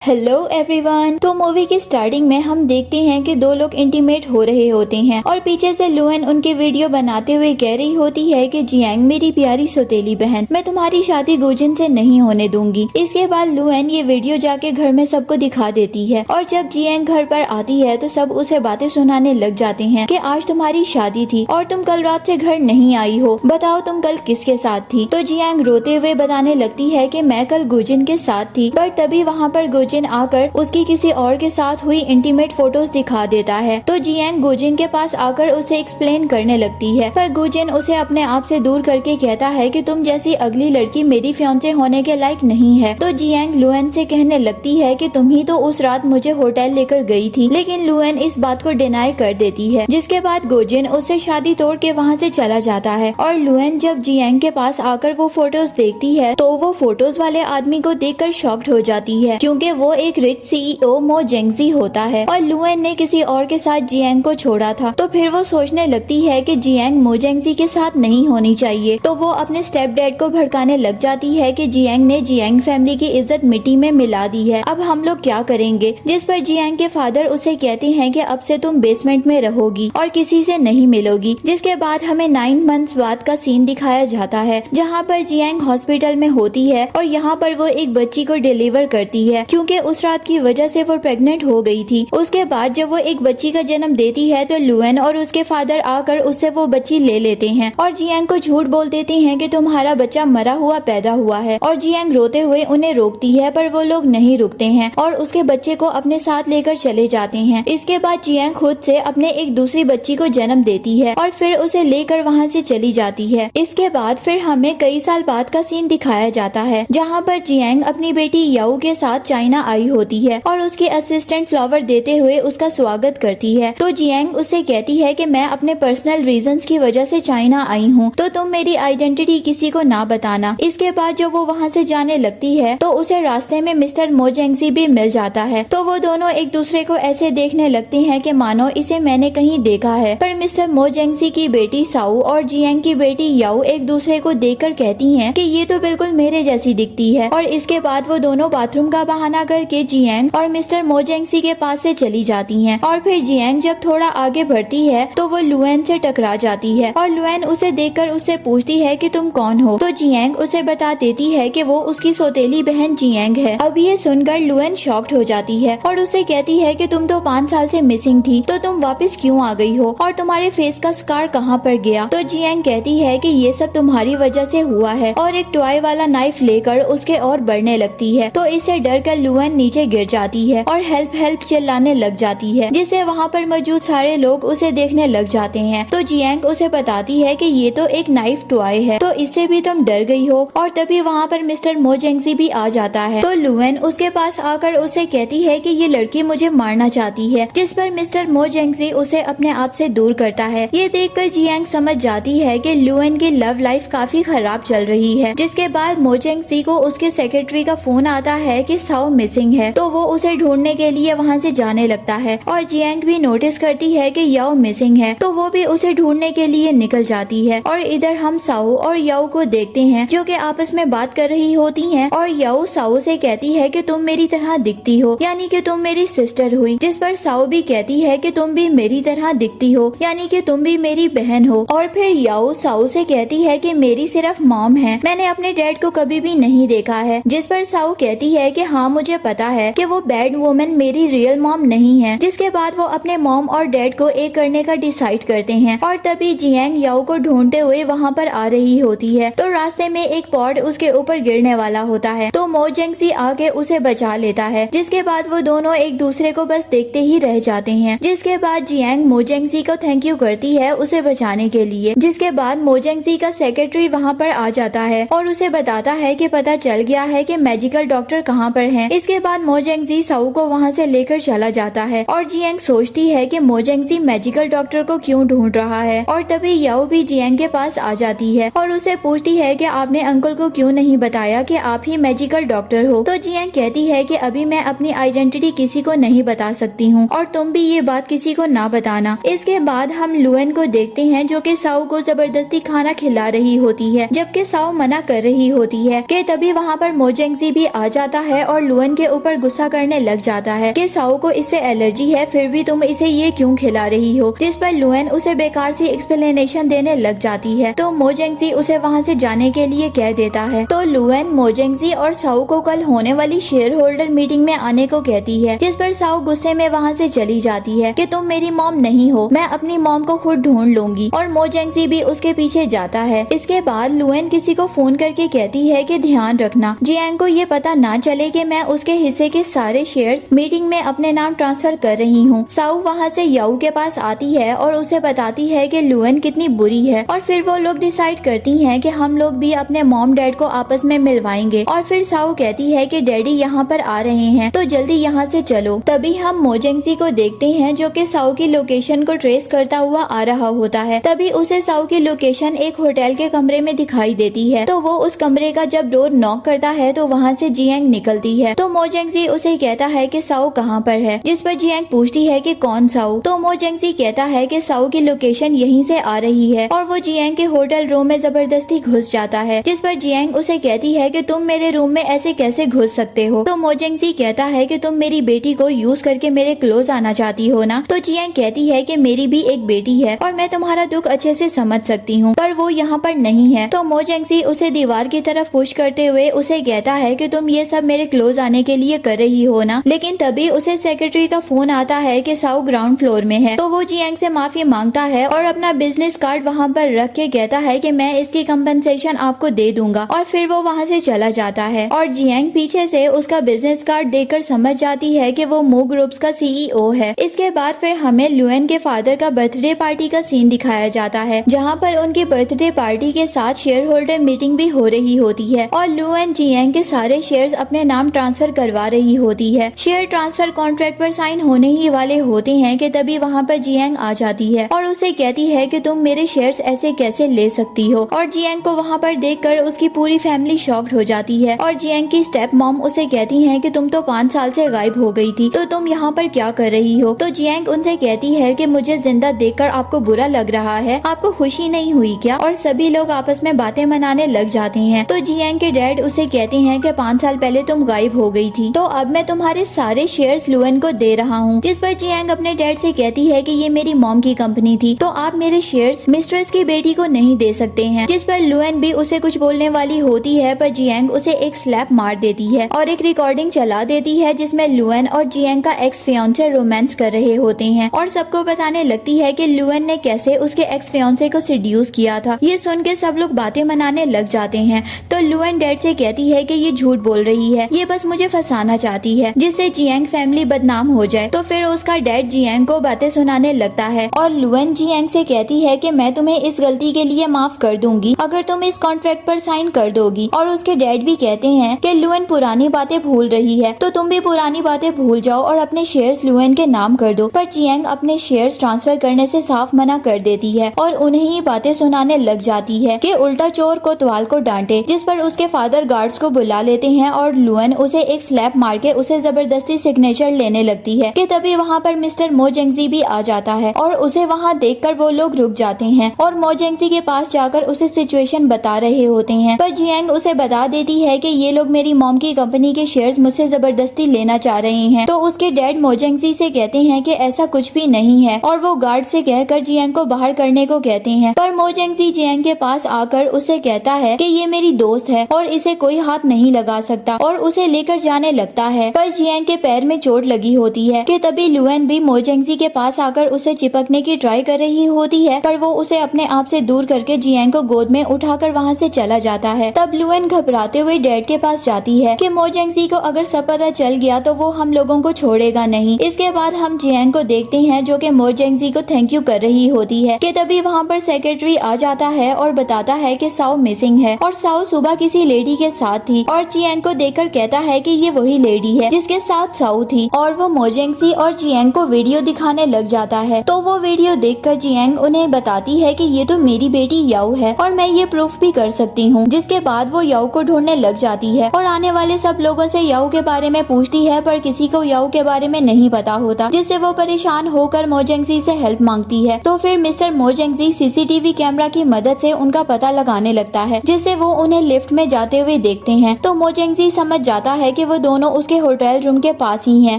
Hello everyone. तो movie की starting में हम देखते हैं कि दो लोग इंटीमेट हो रहे होते हैं और पीछे से लुएन उनकी वीडियो बनाते हुए कह रही होती है कि जियांग मेरी प्यारी सौतेली बहन, मैं तुम्हारी शादी गुजिन से नहीं होने दूंगी। इसके बाद लुएन ये वीडियो जाके घर में सबको दिखा देती है और जब जियांग घर पर आती है तो सब उसे बातें सुनाने लग जाते हैं कि आज तुम्हारी शादी थी और तुम कल रात से घर नहीं आई हो, बताओ तुम कल किसके साथ थी। तो जियांग रोते हुए बताने लगती है कि मैं कल गुजिन के साथ थी, पर तभी वहाँ पर गुजिन आकर उसकी किसी और के साथ हुई इंटीमेट फोटोज दिखा देता है। तो जियांग गुजिन के पास आकर उसे एक्सप्लेन करने लगती है, पर गुजिन उसे अपने आप से दूर करके कहता है कि तुम जैसी अगली लड़की मेरी फियांसे होने के लायक नहीं है। तो जियांग लुएन से कहने लगती है कि तुम ही तो उस रात मुझे होटल लेकर गई थी, लेकिन लुएन इस बात को डिनाई कर देती है। जिसके बाद गुजिन उसे शादी तोड़ के वहाँ से चला जाता है और लुएन जब जियांग के पास आकर वो फोटोज देखती है तो वो फोटोज वाले आदमी को देखकर शॉक्ड हो जाती है, क्योंकि वो एक रिच सीईओ मो जेंगजी होता है और लुएन ने किसी और के साथ जियांग को छोड़ा था। तो फिर वो सोचने लगती है कि जियांग मो जेंगजी के साथ नहीं होनी चाहिए। तो वो अपने स्टेप डैड को भड़काने लग जाती है कि जियांग ने जियांग फैमिली की इज्जत मिट्टी में मिला दी है, अब हम लोग क्या करेंगे। जिस पर जियांग के फादर उसे कहते हैं कि अब से तुम बेसमेंट में रहोगी और किसी से नहीं मिलोगी। जिसके बाद हमें 9 मंथ्स बाद का सीन दिखाया जाता है, जहाँ पर जियांग हॉस्पिटल में होती है और यहाँ पर वो एक बच्ची को डिलीवर करती है, क्योंकि उस रात की वजह से वो प्रेग्नेंट हो गई थी। उसके बाद जब वो एक बच्ची का जन्म देती है तो लुएन और उसके फादर आकर उससे वो बच्ची ले लेते हैं और जियांग को झूठ बोल देते हैं कि तुम्हारा बच्चा मरा हुआ पैदा हुआ है। और जियांग रोते हुए उन्हें रोकती है, पर वो लोग नहीं रुकते हैं और उसके बच्चे को अपने साथ लेकर चले जाते हैं। इसके बाद जियांग खुद से अपने एक दूसरी बच्ची को जन्म देती है और फिर उसे लेकर वहाँ से चली जाती है। इसके बाद फिर हमें कई साल बाद का सीन दिखाया जाता है, जहाँ पर जियांग अपनी बेटी याऊ के साथ चाइना आई होती है और उसकी असिस्टेंट फ्लावर देते हुए उसका स्वागत करती है। तो जियांग उसे कहती है कि मैं अपने पर्सनल रीजंस की वजह से चाइना आई हूँ, तो तुम मेरी आइडेंटिटी किसी को ना बताना। इसके बाद जब वो वहाँ से जाने लगती है तो उसे रास्ते में मिस्टर मो जेंगजी भी मिल जाता है। तो वो दोनों एक दूसरे को ऐसे देखने लगते हैं कि मानो इसे मैंने कहीं देखा है। पर मिस्टर मो जेंगजी की बेटी साउ और जियांग की बेटी याऊ एक दूसरे को देखकर कहती हैं कि ये तो बिल्कुल मेरे जैसी दिखती है। और इसके बाद वो दोनों बाथरूम का बहाना करके जियांग और मिस्टर मो जेंगजी के पास से चली जाती हैं। और फिर जियांग जब थोड़ा आगे बढ़ती है तो वो लुएन से टकरा जाती है और लुएन उसे देखकर उससे पूछती है कि तुम कौन हो। तो जियांग उसे बता देती है कि वो उसकी सौतेली बहन जियांग है। अब ये सुनकर लुएन शॉक्ड हो जाती है और उसे कहती है कि तुम तो 5 साल से मिसिंग थी, तो तुम वापस क्यों आ गई हो और तुम्हारे फेस का स्कार कहाँ पर गया। तो जियांग कहती है कि ये सब तुम्हारी वजह से हुआ है और एक टॉय वाला नाइफ लेकर उसके और बढ़ने लगती है। तो इसे डर कर लुएन नीचे गिर जाती है और हेल्प हेल्प चिल्लाने लग जाती है, जिससे वहाँ पर मौजूद सारे लोग उसे देखने लग जाते हैं। तो जियांग उसे बताती है कि ये तो एक नाइफ टॉय है, तो इससे भी तुम डर गई हो। और तभी वहाँ पर मिस्टर मो जेंगजी भी आ जाता है। तो लुएन उसके पास आकर उसे कहती है कि ये लड़की मुझे मारना चाहती है, जिस पर मिस्टर मो जेंगजी उसे अपने आप से दूर करता है। ये देखकर जियांग समझ जाती है कि लुएन की लव लाइफ काफी खराब चल रही है। जिसके बाद मो जेंगजी को उसके सेक्रेटरी का फोन आता है कि साओ मिसिंग है, तो वो उसे ढूंढने के लिए वहाँ से जाने लगता है। और जियांग भी नोटिस करती है कि याओ मिसिंग है, तो वो भी उसे ढूंढने के लिए निकल जाती है। और इधर हम साओ और याओ को देखते हैं जो कि आपस में बात कर रही होती हैं और याओ साओ से कहती है कि तुम मेरी तरह दिखती हो, यानी कि तुम मेरी सिस्टर हुई। जिस पर साओ भी कहती है कि तुम भी मेरी तरह दिखती हो, यानी कि तुम भी मेरी बहन हो। और फिर याओ साओ से कहती है कि मेरी सिर्फ मॉम है, मैंने अपने डैड को कभी भी नहीं देखा है। जिस पर साओ कहती है कि हाँ मुझे पता है कि वो बैड वुमन मेरी रियल मॉम नहीं है। जिसके बाद वो अपने मॉम और डैड को एक करने का डिसाइड करते हैं। और तभी जियांग याओ को ढूंढते हुए वहाँ पर आ रही होती है। तो रास्ते में एक पॉड उसके ऊपर गिरने वाला होता है, तो मो जेंगजी आके उसे बचा लेता है। जिसके बाद वो दोनों एक दूसरे को बस देखते ही रह जाते हैं। जिसके बाद जियांग मो जेंगजी को थैंक यू करती है उसे बचाने के लिए। जिसके बाद मो जेंगजी का सेक्रेटरी वहाँ पर आ जाता है और उसे बताता है कि पता चल गया है कि मैजिकल डॉक्टर कहाँ पर हैं। इसके बाद मो जेंगजी साउ को वहाँ से लेकर चला जाता है और जियांग सोचती है कि मो जेंगजी मैजिकल डॉक्टर को क्यों ढूंढ रहा है। और तभी याओ भी जियांग के पास आ जाती है और उसे पूछती है कि आपने अंकल को क्यों नहीं बताया कि आप ही मैजिकल डॉक्टर हो। तो जियांग कहती है कि अभी मैं अपनी आइडेंटिटी किसी को नहीं बता सकती हूँ और तुम भी ये बात किसी को ना बताना। इसके बाद हम लुएन को देखते हैं जो कि साउ को जबरदस्ती खाना खिला रही होती है, जबकि साउ मना कर रही होती है। कि तभी वहाँ पर मो जेंगजी भी आ जाता है और लुएन लुएन के ऊपर गुस्सा करने लग जाता है कि साओ को इससे एलर्जी है, फिर भी तुम इसे ये क्यों खिला रही हो, जिस पर लुएन उसे बेकार सी एक्सप्लेनेशन देने लग जाती है। तो मोजेंगजी उसे वहाँ से जाने के लिए कह देता है। तो लुएन मोजेंगजी और साओ को कल होने वाली शेयर होल्डर मीटिंग में आने को कहती है, जिस पर साओ गुस्से में वहाँ से चली जाती है कि तुम मेरी मॉम नहीं हो, मैं अपनी मॉम को खुद ढूंढ लूंगी। और मोजेंगजी भी उसके पीछे जाता है। इसके बाद लुएन किसी को फोन करके कहती है कि ध्यान रखना जियांग को ये पता ना चले कि मैं उसके हिस्से के सारे शेयर्स मीटिंग में अपने नाम ट्रांसफर कर रही हूँ। साउ वहाँ से याऊ के पास आती है और उसे बताती है कि लुएन कितनी बुरी है, और फिर वो लोग डिसाइड करती हैं कि हम लोग भी अपने मॉम डैड को आपस में मिलवाएंगे। और फिर साउ कहती है कि डैडी यहाँ पर आ रहे हैं तो जल्दी यहाँ से चलो। तभी हम मोजेंगजी को देखते हैं जो कि साउ की लोकेशन को ट्रेस करता हुआ आ रहा होता है। तभी उसे साउ की लोकेशन एक होटल के कमरे में दिखाई देती है। तो वो उस कमरे का जब डोर नॉक करता है तो वहाँ से जियांग निकलती है। तो मोजेंगजी उसे कहता है कि साउ कहाँ पर है, जिस पर जियांग पूछती है कि कौन साउ। तो मोजेंगजी कहता है कि साउ की लोकेशन यहीं से आ रही है, और वो जियांग के होटल रूम में जबरदस्ती घुस जाता है, जिस पर जियांग उसे कहती है कि तुम मेरे रूम में ऐसे कैसे घुस सकते हो। तो मोजेंगजी कहता है कि तुम मेरी बेटी को यूज करके मेरे क्लोज आना चाहती हो ना। तो जियांग कहती है कि मेरी भी एक बेटी है और मैं तुम्हारा दुख अच्छे से समझ सकती हूँ, पर वो यहाँ पर नहीं है। तो मोजेंगजी उसे दीवार की तरफ पुश करते हुए उसे कहता है कि तुम ये सब मेरे क्लोज आने के लिए कर रही हो ना। लेकिन तभी उसे सेक्रेटरी का फोन आता है कि साउ ग्राउंड फ्लोर में है। तो वो जियांग से माफी मांगता है और अपना बिजनेस कार्ड वहाँ पर रख के कहता है कि मैं इसकी कंपनसेशन आपको दे दूंगा, और फिर वो वहाँ से चला जाता है। और जियांग पीछे से उसका बिजनेस कार्ड देखकर समझ जाती है कि वो मू ग्रुप्स का सीईओ है। इसके बाद फिर हमें लुएन के फादर का बर्थडे पार्टी का सीन दिखाया जाता है, जहाँ पर उनकी बर्थडे पार्टी के साथ शेयर होल्डर मीटिंग भी हो रही होती है, और लुएन जियांग के सारे शेयर्स अपने नाम ट्रांसफर करवा रही होती है। शेयर ट्रांसफर कॉन्ट्रैक्ट पर साइन होने ही वाले होते हैं कि तभी वहाँ पर जियांग आ जाती है और उसे कहती है कि तुम मेरे शेयर्स ऐसे कैसे ले सकती हो। और जियांग को वहाँ पर देखकर उसकी पूरी फैमिली शॉक्ड हो जाती है, और जियांग की स्टेप मॉम उसे कहती है कि तुम तो 5 साल से गायब हो गई थी, तो तुम यहाँ पर क्या कर रही हो। तो जियांग उनसे कहती है कि मुझे जिंदा देखकर आपको बुरा लग रहा है, आपको खुशी नहीं हुई क्या। और सभी लोग आपस में बातें मनाने लग जाते हैं। तो जियांग के डैड उसे कहते हैं कि 5 साल पहले तुम गायब हो गई थी, तो अब मैं तुम्हारे सारे शेयर्स लुएन को दे रहा हूँ। जिस पर जियांग अपने डैड से कहती है कि ये मेरी मॉम की कंपनी थी, तो आप मेरे शेयर्स मिस्ट्रेस की बेटी को नहीं दे सकते हैं। जिस पर लुएन भी उसे कुछ बोलने वाली होती है, पर जियांग उसे एक स्लैप मार देती है और एक रिकॉर्डिंग चला देती है जिसमें लुएन और जियांग का एक्स फियांसे रोमांस कर रहे होते हैं, और सबको बताने लगती है कि लुएन ने कैसे उसके एक्स फियांसे को सेड्यूस किया था। ये सुन के सब लोग बातें मनाने लग जाते हैं। तो लुएन डैड से कहती है कि ये झूठ बोल रही है, ये बस मुझे फंसाना चाहती है जिससे जियांग फैमिली बदनाम हो जाए। तो फिर उसका डैड जियांग को बातें सुनाने लगता है, और लुएन जियांग से कहती है कि मैं तुम्हें इस गलती के लिए माफ कर दूंगी अगर तुम इस कॉन्ट्रैक्ट पर साइन कर दोगी। और उसके डैड भी कहते हैं कि लुएन पुरानी बातें भूल रही है, तो तुम भी पुरानी बातें भूल जाओ और अपने शेयर्स लुएन के नाम कर दो। पर जियांग अपने शेयर्स ट्रांसफर करने से साफ मना कर देती है और उन्हें ही बातें सुनाने लग जाती है कि उल्टा चोर कोतवाल को डांटे। जिस पर उसके फादर गार्ड्स को बुला लेते हैं और लुएन उसे एक स्लैप मार के उसे जबरदस्ती सिग्नेचर लेने लगती है कि तभी वहाँ पर मिस्टर मोजेंगजी भी आ जाता है, और उसे वहाँ देखकर वो लोग रुक जाते हैं और मोजेंगजी के पास जाकर उसे सिचुएशन बता रहे होते हैं। पर जियांग उसे बता देती है कि ये लोग मेरी मॉम की कंपनी के शेयर्स मुझसे जबरदस्ती लेना चाह रहे हैं। तो उसके डैड मोजेंगजी से कहते हैं कि ऐसा कुछ भी नहीं है, और वो गार्ड से कहकर जियांग को बाहर करने को कहते हैं। पर मोजेंगजी जियांग के पास आकर उसे कहता है कि ये मेरी दोस्त है और इसे कोई हाथ नहीं लगा सकता, और उसे लेकर जाने लगता है। पर जियांग के पैर में चोट लगी होती है कि तभी लुएन भी मोजेंगजी के पास आकर उसे चिपकने की ट्राई कर रही होती है, पर वो उसे अपने आप से दूर करके जियांग को गोद में उठाकर वहाँ से चला जाता है। तब लुएन घबराते हुए डैड के पास जाती है कि मोजेंगजी को अगर सब पता चल गया तो वो हम लोगों को छोड़ेगा नहीं। इसके बाद हम जियांग को देखते हैं जो कि मोजेंगजी को थैंक यू कर रही होती है कि तभी वहाँ पर सेक्रेटरी आ जाता है और बताता है कि साउ मिसिंग है, और साउ सुबह किसी लेडी के साथ थी। और जियांग को देखकर कहता है कि ये वही लेडी है जिसके साथ साउ थी, और वो मोजेंगजी और जियांग को वीडियो दिखाने लग जाता है। तो वो वीडियो देखकर जियांग उन्हें बताती है कि ये तो मेरी बेटी याऊ है और मैं ये प्रूफ भी कर सकती हूँ। जिसके बाद वो याऊ को ढूंढने लग जाती है और आने वाले सब लोगों से याऊ के बारे में पूछती है, पर किसी को याऊ के बारे में नहीं पता होता, जिससे वो परेशान होकर मोजेंगजी से हेल्प मांगती है। तो फिर मिस्टर मोजेंगजी सीसीटीवी कैमरा की मदद से उनका पता लगाने लगता है, जिससे वो उन्हें लिफ्ट में जाते हुए देखते हैं। तो मोजेंगजी समझ जाता है कि वो दोनों उसके होटल रूम के पास ही हैं।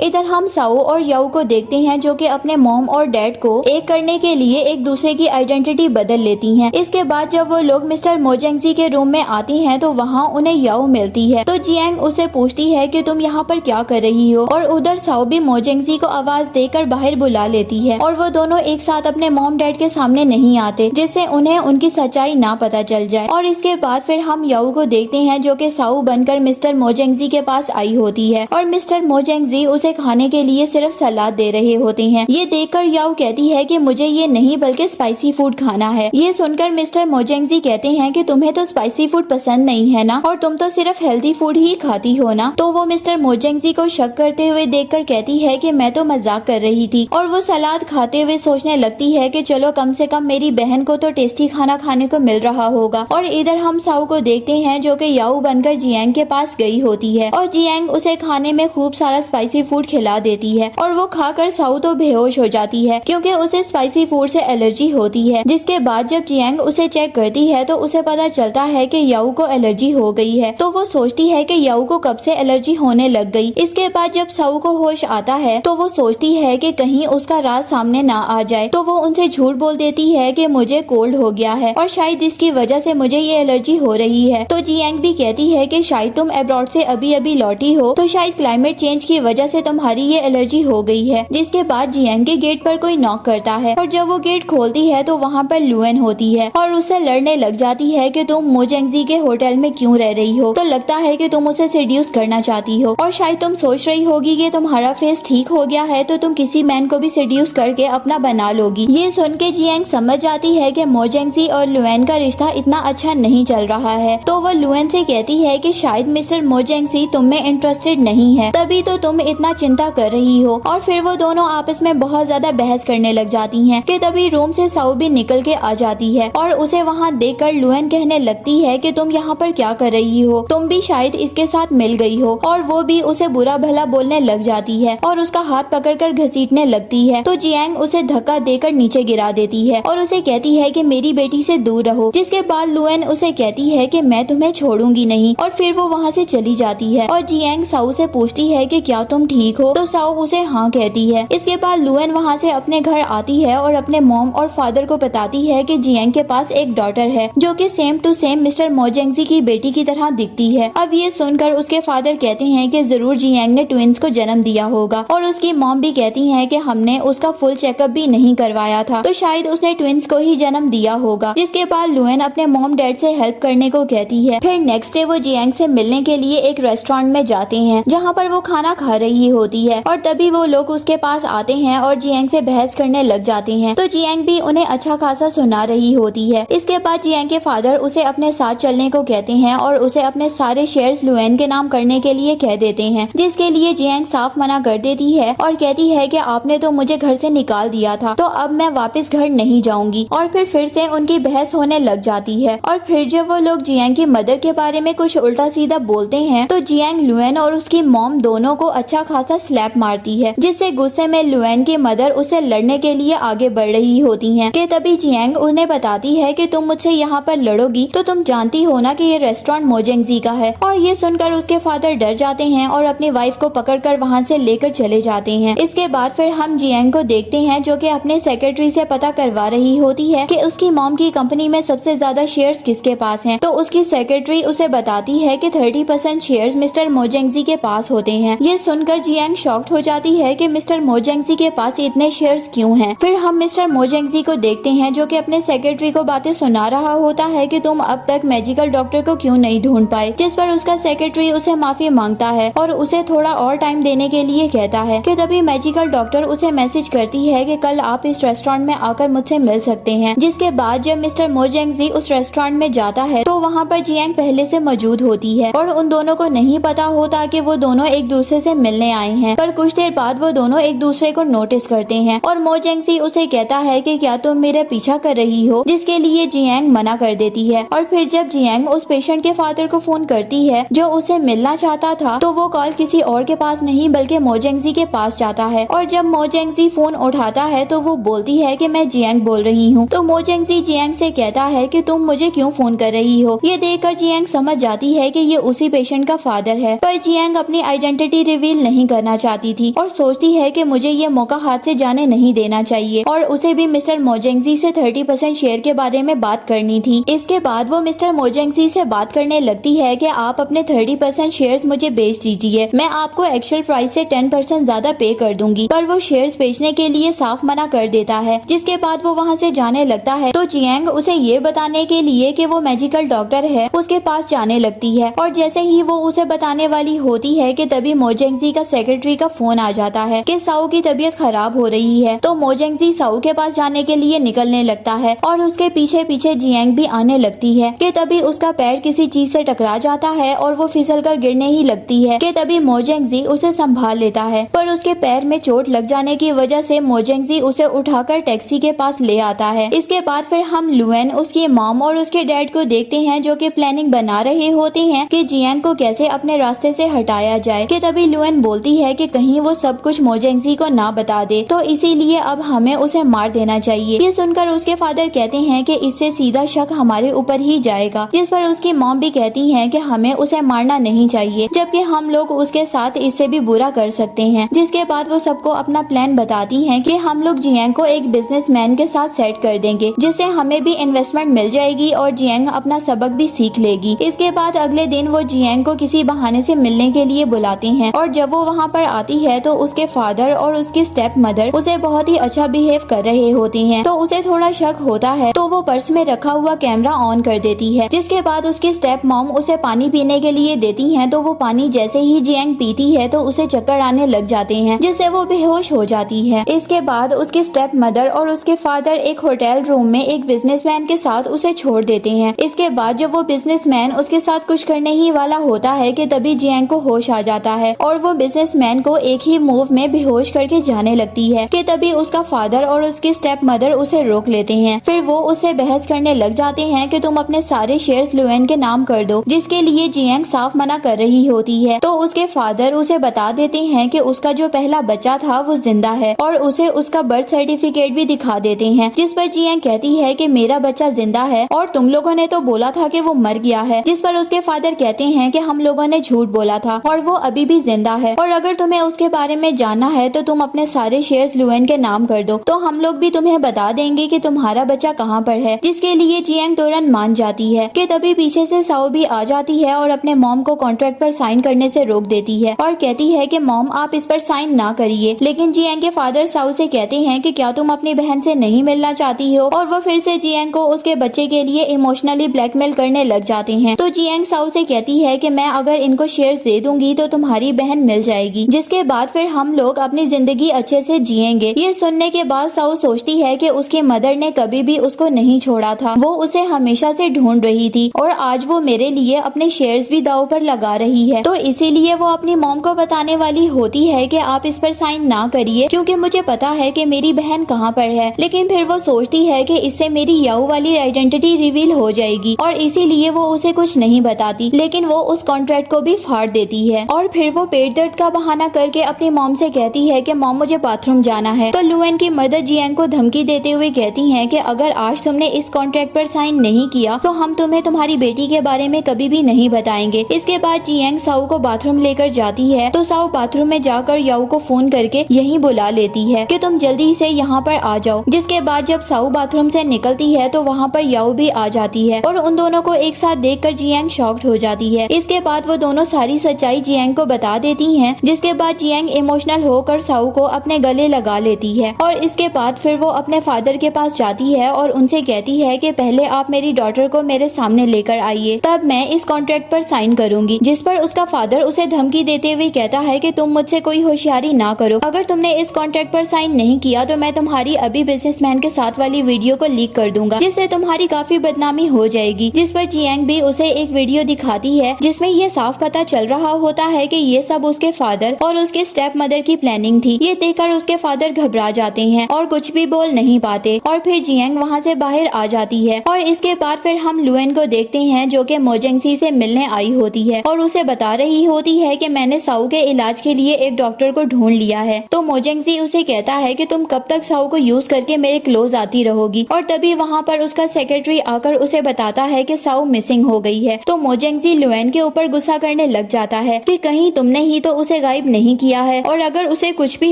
इधर हम साओ और याओ को देखते हैं जो कि अपने मॉम और डैड को एक करने के लिए एक दूसरे की आइडेंटिटी बदल लेती हैं। इसके बाद जब वो लोग मिस्टर मोजेंगजी के रूम में आती हैं तो वहाँ उन्हें याओ मिलती है। तो जियांग उसे पूछती है कि तुम यहाँ पर क्या कर रही हो, और उधर साओ भी मोजेंगजी को आवाज देकर बाहर बुला लेती है और वो दोनों एक साथ अपने मॉम डैड के सामने नहीं आते जिससे उन्हें उनकी सच्चाई ना पता चल जाए। और इसके बाद फिर हम याओ को देखते हैं जो कि साओ बनकर मिस्टर मोजेंगजी के पास आई होती है और मिस्टर मोजेंगजी उसे खाने के लिए सिर्फ सलाद दे रहे होते हैं। ये देखकर याओ कहती है कि मुझे ये नहीं बल्कि स्पाइसी फूड खाना है। ये सुनकर मिस्टर मोजेंगजी कहते हैं कि तुम्हें तो स्पाइसी फूड पसंद नहीं है ना, और तुम तो सिर्फ हेल्दी फूड ही खाती हो ना। तो वो मिस्टर मोजेंगजी को शक करते हुए देखकर कहती है कि मैं तो मजाक कर रही थी, और वो सलाद खाते हुए सोचने लगती है कि चलो कम से कम मेरी बहन को तो टेस्टी खाना खाने को मिल रहा होगा। और इधर हम साओ को देखते हैं जो कि याओ बनकर जियांग के पास गई होती है और जियांग उसे खाने में खूब सारा स्पाइसी फूड खिला देती है और वो खाकर साओ तो बेहोश हो जाती है क्योंकि उसे स्पाइसी फूड से एलर्जी होती है। जिसके बाद जब जियांग उसे चेक करती है तो उसे पता चलता है कि याओ को एलर्जी हो गई है। तो वो सोचती है कि याओ को कब से एलर्जी होने लग गई। इसके बाद जब साओ को होश आता है तो वो सोचती है कि कहीं उसका राज सामने ना आ जाए, तो वो उनसे झूठ बोल देती है कि मुझे कोल्ड हो गया है और शायद इसकी वजह से मुझे ये एलर्जी हो रही है। तो जियांग भी कहती है कि शायद तुम अब्रॉड से अभी अभी लौटी हो, तो शायद क्लाइमेट चेंज की वजह से तुम्हारी ये एलर्जी हो गई है। जिसके बाद जियांग के गेट पर कोई नॉक करता है और जब वो गेट खोलती है तो वहाँ पर लुएन होती है और उससे लड़ने लग जाती है कि तुम मोजेंगजी के होटल में क्यों रह रही हो। तो लगता है कि तुम उसे सेड्यूस करना चाहती हो और शायद तुम सोच रही होगी कि तुम्हारा फेस ठीक हो गया है तो तुम किसी मैन को भी सेड्यूस करके अपना बना लोगी। ये सुन के जियांग समझ जाती है कि मोजेंगजी और लुएन का रिश्ता इतना अच्छा नहीं चल रहा है। तो वो लुएन से कहती है कि शायद मिस्टर मोजेंगजी तुम में इंटरेस्टेड नहीं है, तभी तो तुम इतना चिंता कर रही हो। और फिर वो दोनों आपस में बहुत ज्यादा बहस करने लग जाती हैं कि तभी रूम से साओ भी निकल के आ जाती है और उसे वहाँ देखकर लुएन कहने लगती है कि तुम यहाँ पर क्या कर रही हो, तुम भी शायद इसके साथ मिल गई हो। और वो भी उसे बुरा भला बोलने लग जाती है और उसका हाथ पकड़कर घसीटने लगती है। तो जियांग उसे धक्का देकर नीचे गिरा देती है और उसे कहती है कि मेरी बेटी से दूर रहो। जिसके बाद लुएन उसे कहती है कि मैं तुम्हें छोड़ूंगी नहीं, और फिर वो वहाँ से चली जाती है। और जियांग साओ से पूछती है कि क्या तुम ठीक हो, तो साओ उसे हाँ कहती है। इसके बाद लुएन वहाँ से अपने घर आती है और अपने मॉम और फादर को बताती है कि जियांग के पास एक डॉटर है जो कि सेम टू सेम मिस्टर मोजेंगजी की बेटी की तरह दिखती है। अब ये सुनकर उसके फादर कहते हैं कि जरूर जियांग ने ट्विंस को जन्म दिया होगा, और उसकी मॉम भी कहती है कि हमने उसका फुल चेकअप भी नहीं करवाया था, तो शायद उसने ट्विंस को ही जन्म दिया होगा। जिसके बाद लुएन अपने मॉम डैड से हेल्प करने को कहती है। फिर नेक्स्ट डे वो जियांग से मिलने के लिए एक रेस्टोरेंट में जाते हैं जहाँ पर वो खाना खा रही होती है, और तभी वो लोग उसके पास आते हैं और जियांग से बहस करने लग जाते हैं। तो जियांग भी उन्हें अच्छा खासा सुना रही होती है। इसके बाद जियांग के फादर उसे अपने साथ चलने को कहते हैं और उसे अपने सारे शेयर्स लुएन के नाम करने के लिए कह देते हैं, जिसके लिए जियांग साफ मना कर देती है और कहती है कि आपने तो मुझे घर से निकाल दिया था, तो अब मैं वापस घर नहीं जाऊंगी। और फिर से उनकी बहस होने लग जाती है। और फिर जब वो लोग जियांग की मदर के बारे में कुछ उल्टा सीधा बोलते हैं तो जियांग लुएन और उसकी मॉम दोनों को अच्छा खासा स्लैप मारती है, जिससे गुस्से में लुएन की मदर उसे लड़ने के लिए आगे बढ़ रही होती हैं कि तभी जियांग उन्हें बताती है कि तुम मुझसे यहाँ पर लड़ोगी तो तुम जानती हो ना कि ये रेस्टोरेंट मोजेंगजी का है। और ये सुनकर उसके फादर डर जाते हैं और अपनी वाइफ को पकड़कर वहाँ से लेकर चले जाते हैं। इसके बाद फिर हम जियांग को देखते हैं जो कि अपने सेक्रेटरी से पता करवा रही होती है कि उसकी मॉम की कंपनी में सबसे ज्यादा शेयर्स किसके पास हैं। तो उसकी सेक्रेटरी उसे बताती है कि 30% शेयर्स मिस्टर मोजेंगजी के पास होते हैं। ये सुनकर जियांग शॉक्ड हो जाती है कि मिस्टर मोजेंगजी के पास इतने शेयर्स क्यों हैं। फिर हम मिस्टर मोजेंगजी को देखते हैं जो कि अपने सेक्रेटरी को बातें सुना रहा होता है कि तुम अब तक मैजिकल डॉक्टर को क्यों नहीं ढूंढ पाए। जिस पर उसका सेक्रेटरी उसे माफी मांगता है और उसे थोड़ा और टाइम देने के लिए कहता है कि तभी मैजिकल डॉक्टर उसे मैसेज करती है कि कल आप इस रेस्टोरेंट में आकर मुझसे मिल सकते हैं। जिसके बाद जब मिस्टर मोजेंगजी उस रेस्टोरेंट में जाता है तो वहाँ पर जियांग पहले से मौजूद होती है और उन दोनों को नहीं पता होता कि वो दोनों एक दूसरे से मिलने आए हैं। पर कुछ देर बाद वो दोनों एक दूसरे को नोटिस करते हैं और मोजेंगजी उसे कहता है कि क्या तुम मेरे पीछा कर रही हो, जिसके लिए जियांग मना कर देती है। और फिर जब जियांग उस पेशेंट के फादर को फोन करती है जो उसे मिलना चाहता था तो वो कॉल किसी और के पास नहीं बल्कि मोजेंगजी के पास जाता है। और जब मोजेंगजी फोन उठाता है तो वो बोलती है कि मैं जियांग बोल रही हूँ। तो मोजेंगजी जियांग से कहता है कि तुम मुझे क्यों फोन कर रही हो। ये देखकर जियांग समझ जाती है कि ये उसी पेशेंट का फादर है है, पर जियांग अपनी आइडेंटिटी रिवील नहीं करना चाहती थी और सोचती है कि मुझे ये मौका हाथ से जाने नहीं देना चाहिए और उसे भी मिस्टर मोजेंगजी से 30% शेयर के बारे में बात करनी थी। इसके बाद वो मिस्टर मोजेंगजी से बात करने लगती है कि आप अपने 30% शेयर्स मुझे बेच दीजिए, मैं आपको एक्चुअल प्राइस से 10% ज्यादा पे कर दूंगी। पर वो शेयर्स बेचने के लिए साफ मना कर देता है, जिसके बाद वो वहाँ से जाने लगता है। तो जियांग उसे ये बताने के लिए कि वो मैजिकल डॉक्टर है उसके पास जाने लगती है और जैसे ही वो उसे बताने वाली होती है कि तभी मोजेंगजी का सेक्रेटरी का फोन आ जाता है कि साउ की तबीयत खराब हो रही है। तो मोजेंगजी साउ के पास जाने के लिए निकलने लगता है और उसके पीछे पीछे जियांग भी आने लगती है कि तभी उसका पैर किसी चीज से टकरा जाता है और वो फिसल कर गिरने ही लगती है कि तभी मोजेंगजी उसे संभाल लेता है, पर उसके पैर में चोट लग जाने की वजह से मोजेंगजी उसे उठाकर टैक्सी के पास ले आता है। इसके बाद फिर हम लुएन, उसकी मॉम और उसके डैड को देखते हैं जो कि प्लानिंग बना रहे होते हैं कि जियांग को कैसे अपने रास्ते से हटाया जाए कि तभी लुएन बोलती है कि कहीं वो सब कुछ मोजेंगजी को ना बता दे, तो इसीलिए अब हमें उसे मार देना चाहिए। ये सुनकर उसके फादर कहते हैं कि इससे सीधा शक हमारे ऊपर ही जाएगा, जिस पर उसकी मॉम भी कहती है कि हमें उसे मारना नहीं चाहिए, जबकि हम लोग उसके साथ इससे भी बुरा कर सकते हैं। जिसके बाद वो सबको अपना प्लान बताती हैं कि हम लोग जियांग को एक बिजनेसमैन के साथ सेट कर देंगे, जिससे हमें भी इन्वेस्टमेंट मिल जाएगी और जियांग अपना सबक भी सीख लेगी। इसके बाद अगले दिन वो जियांग को किसी बहाने से मिलने के लिए बुलाते हैं और जब वो वहाँ पर आती है तो उसके फादर और उसकी स्टेप मदर उसे बहुत ही अच्छा बिहेव कर रहे होते हैं। तो उसे थोड़ा शक होता है, तो वो पर्स में रखा हुआ कैमरा ऑन कर देती है। जिसके बाद उसकी स्टेप मॉम उसे पानी पीने के लिए देती हैं, तो वो पानी जैसे ही जियांग पीती है तो उसे चक्कर आने लग जाते हैं, जिससे वो बेहोश हो जाती है। इसके बाद उसकी स्टेप मदर और उसके फादर एक होटल रूम में एक बिजनेसमैन के साथ उसे छोड़ देते हैं। इसके बाद जब वो बिजनेसमैन उसके साथ कुछ करने ही वाला होता है कि तभी जियांग को होश आ जाता है और वो बिजनेसमैन को एक ही मूव में बेहोश करके जाने लगती है कि तभी उसका फादर और उसकी स्टेप मदर उसे रोक लेते हैं। फिर वो उससे बहस करने लग जाते हैं कि तुम अपने सारे शेयर्स लुएन के नाम कर दो, जिसके लिए जियांग साफ मना कर रही होती है। तो उसके फादर उसे बता देते हैं कि उसका जो पहला बच्चा था वो जिंदा है और उसे उसका बर्थ सर्टिफिकेट भी दिखा देते हैं, जिस पर जियांग कहती है कि मेरा बच्चा जिंदा है और तुम लोगों ने तो बोला था कि वो मर गया है। जिस पर उसके फादर कहते हैं कि हम लोगों ने झूठ बोला था और वो अभी भी जिंदा है, और अगर तुम्हें उसके बारे में जानना है तो तुम अपने सारे शेयर्स लुएन के नाम कर दो, तो हम लोग भी तुम्हें बता देंगे कि तुम्हारा बच्चा कहाँ पर है। जिसके लिए जियांग तुरंत मान जाती है कि तभी पीछे से साओ भी आ जाती है और अपने मॉम को कॉन्ट्रैक्ट पर साइन करने से रोक देती है और कहती है कि मॉम आप इस पर साइन ना करिए। लेकिन जियांग के फादर साओ से कहते हैं कि क्या तुम अपनी बहन से नहीं मिलना चाहती हो, और वो फिर से जियांग को उसके बच्चे के लिए इमोशनली ब्लैकमेल करने लग जाते हैं। तो जियांग साओ से कहती है कि मैं अगर इनको शेयर्स दे दूंगी तो तुम्हारी बहन मिल जाएगी, जिसके बाद फिर हम लोग अपनी जिंदगी अच्छे से जिएंगे। ये सुनने के बाद साओ सोचती है कि उसकी मदर ने कभी भी उसको नहीं छोड़ा था, वो उसे हमेशा से ढूंढ रही थी और आज वो मेरे लिए अपने शेयर्स भी दांव पर लगा रही है। तो इसीलिए वो अपनी मॉम को बताने वाली होती है कि आप इस पर साइन ना करिए, क्योंकि मुझे पता है कि मेरी बहन कहाँ पर है। लेकिन फिर वो सोचती है कि इससे मेरी याऊ वाली आइडेंटिटी रिवील हो जाएगी और इसीलिए वो उसे कुछ नहीं बताती, लेकिन वो उस कॉन्ट्रैक्ट को भी फाड़ देती है। और फिर वो पेट दर्द का बहाना करके अपनी मॉम से कहती है कि मॉम मुझे बाथरूम जाना है। तो लुएन की मदर जियांग को धमकी देते हुए कहती है कि अगर आज तुमने इस कॉन्ट्रैक्ट पर साइन नहीं किया तो हम तुम्हें तुम्हारी बेटी के बारे में कभी भी नहीं बताएंगे। इसके बाद जियांग साउ को बाथरूम लेकर जाती है, तो साउ बाथरूम में जाकर याऊ को फोन करके यहीं बुला लेती है कि तुम जल्दी से यहाँ पर आ जाओ। जिसके बाद जब साउ बाथरूम से निकलती है तो वहाँ पर याऊ भी आ जाती है और उन दोनों को एक साथ देखकर जियांग शॉक्ड हो जाती है। इसके बाद वो दोनों सारी सच्चाई जियांग को बता देती हैं, जिसके बाद जियांग इमोशनल होकर साउ को अपने गले लगा लेती है और इसके बाद फिर वो अपने फादर के पास जाती है और उनसे कहती है कि पहले आप मेरी डॉटर को मेरे सामने लेकर आइए, तब मैं इस कॉन्ट्रैक्ट पर साइन करूंगी। जिस पर उसका फादर उसे धमकी देते हुए कहता है कि तुम मुझसे कोई होशियारी ना करो, अगर तुमने इस कॉन्ट्रैक्ट पर साइन नहीं किया तो मैं तुम्हारी अभी बिजनेसमैन के साथ वाली वीडियो को लीक कर दूंगा, जिससे तुम्हारी काफी बदनामी हो जाएगी। जिस पर जियांग भी उसे एक वीडियो दिखाती है जिसमें ये साफ पता चल रहा होता है कि ये सब उसके फादर और उसके स्टेप मदर की प्लानिंग थी। ये देखकर उसके फादर घबरा जाते हैं और कुछ भी बोल नहीं पाते और फिर जियांग वहाँ से बाहर आ जाती है। और इसके बाद फिर हम लुएन को देखते हैं जो कि मोजेंगजी से मिलने आई होती है और उसे बता रही होती है कि मैंने साउ के इलाज के लिए एक डॉक्टर को ढूंढ लिया है। तो मोजेंगजी उसे कहता है कि तुम कब तक साउ को यूज करके मेरे क्लोज आती रहोगी, और तभी वहाँ पर उसका सेक्रेटरी आकर उसे बताता है कि साउ मिसिंग हो गई है। तो मोजेंगजी लुएन के ऊपर गुस्सा करने करने लग जाता है कि कहीं तुमने ही तो उसे गायब नहीं किया है और अगर उसे कुछ भी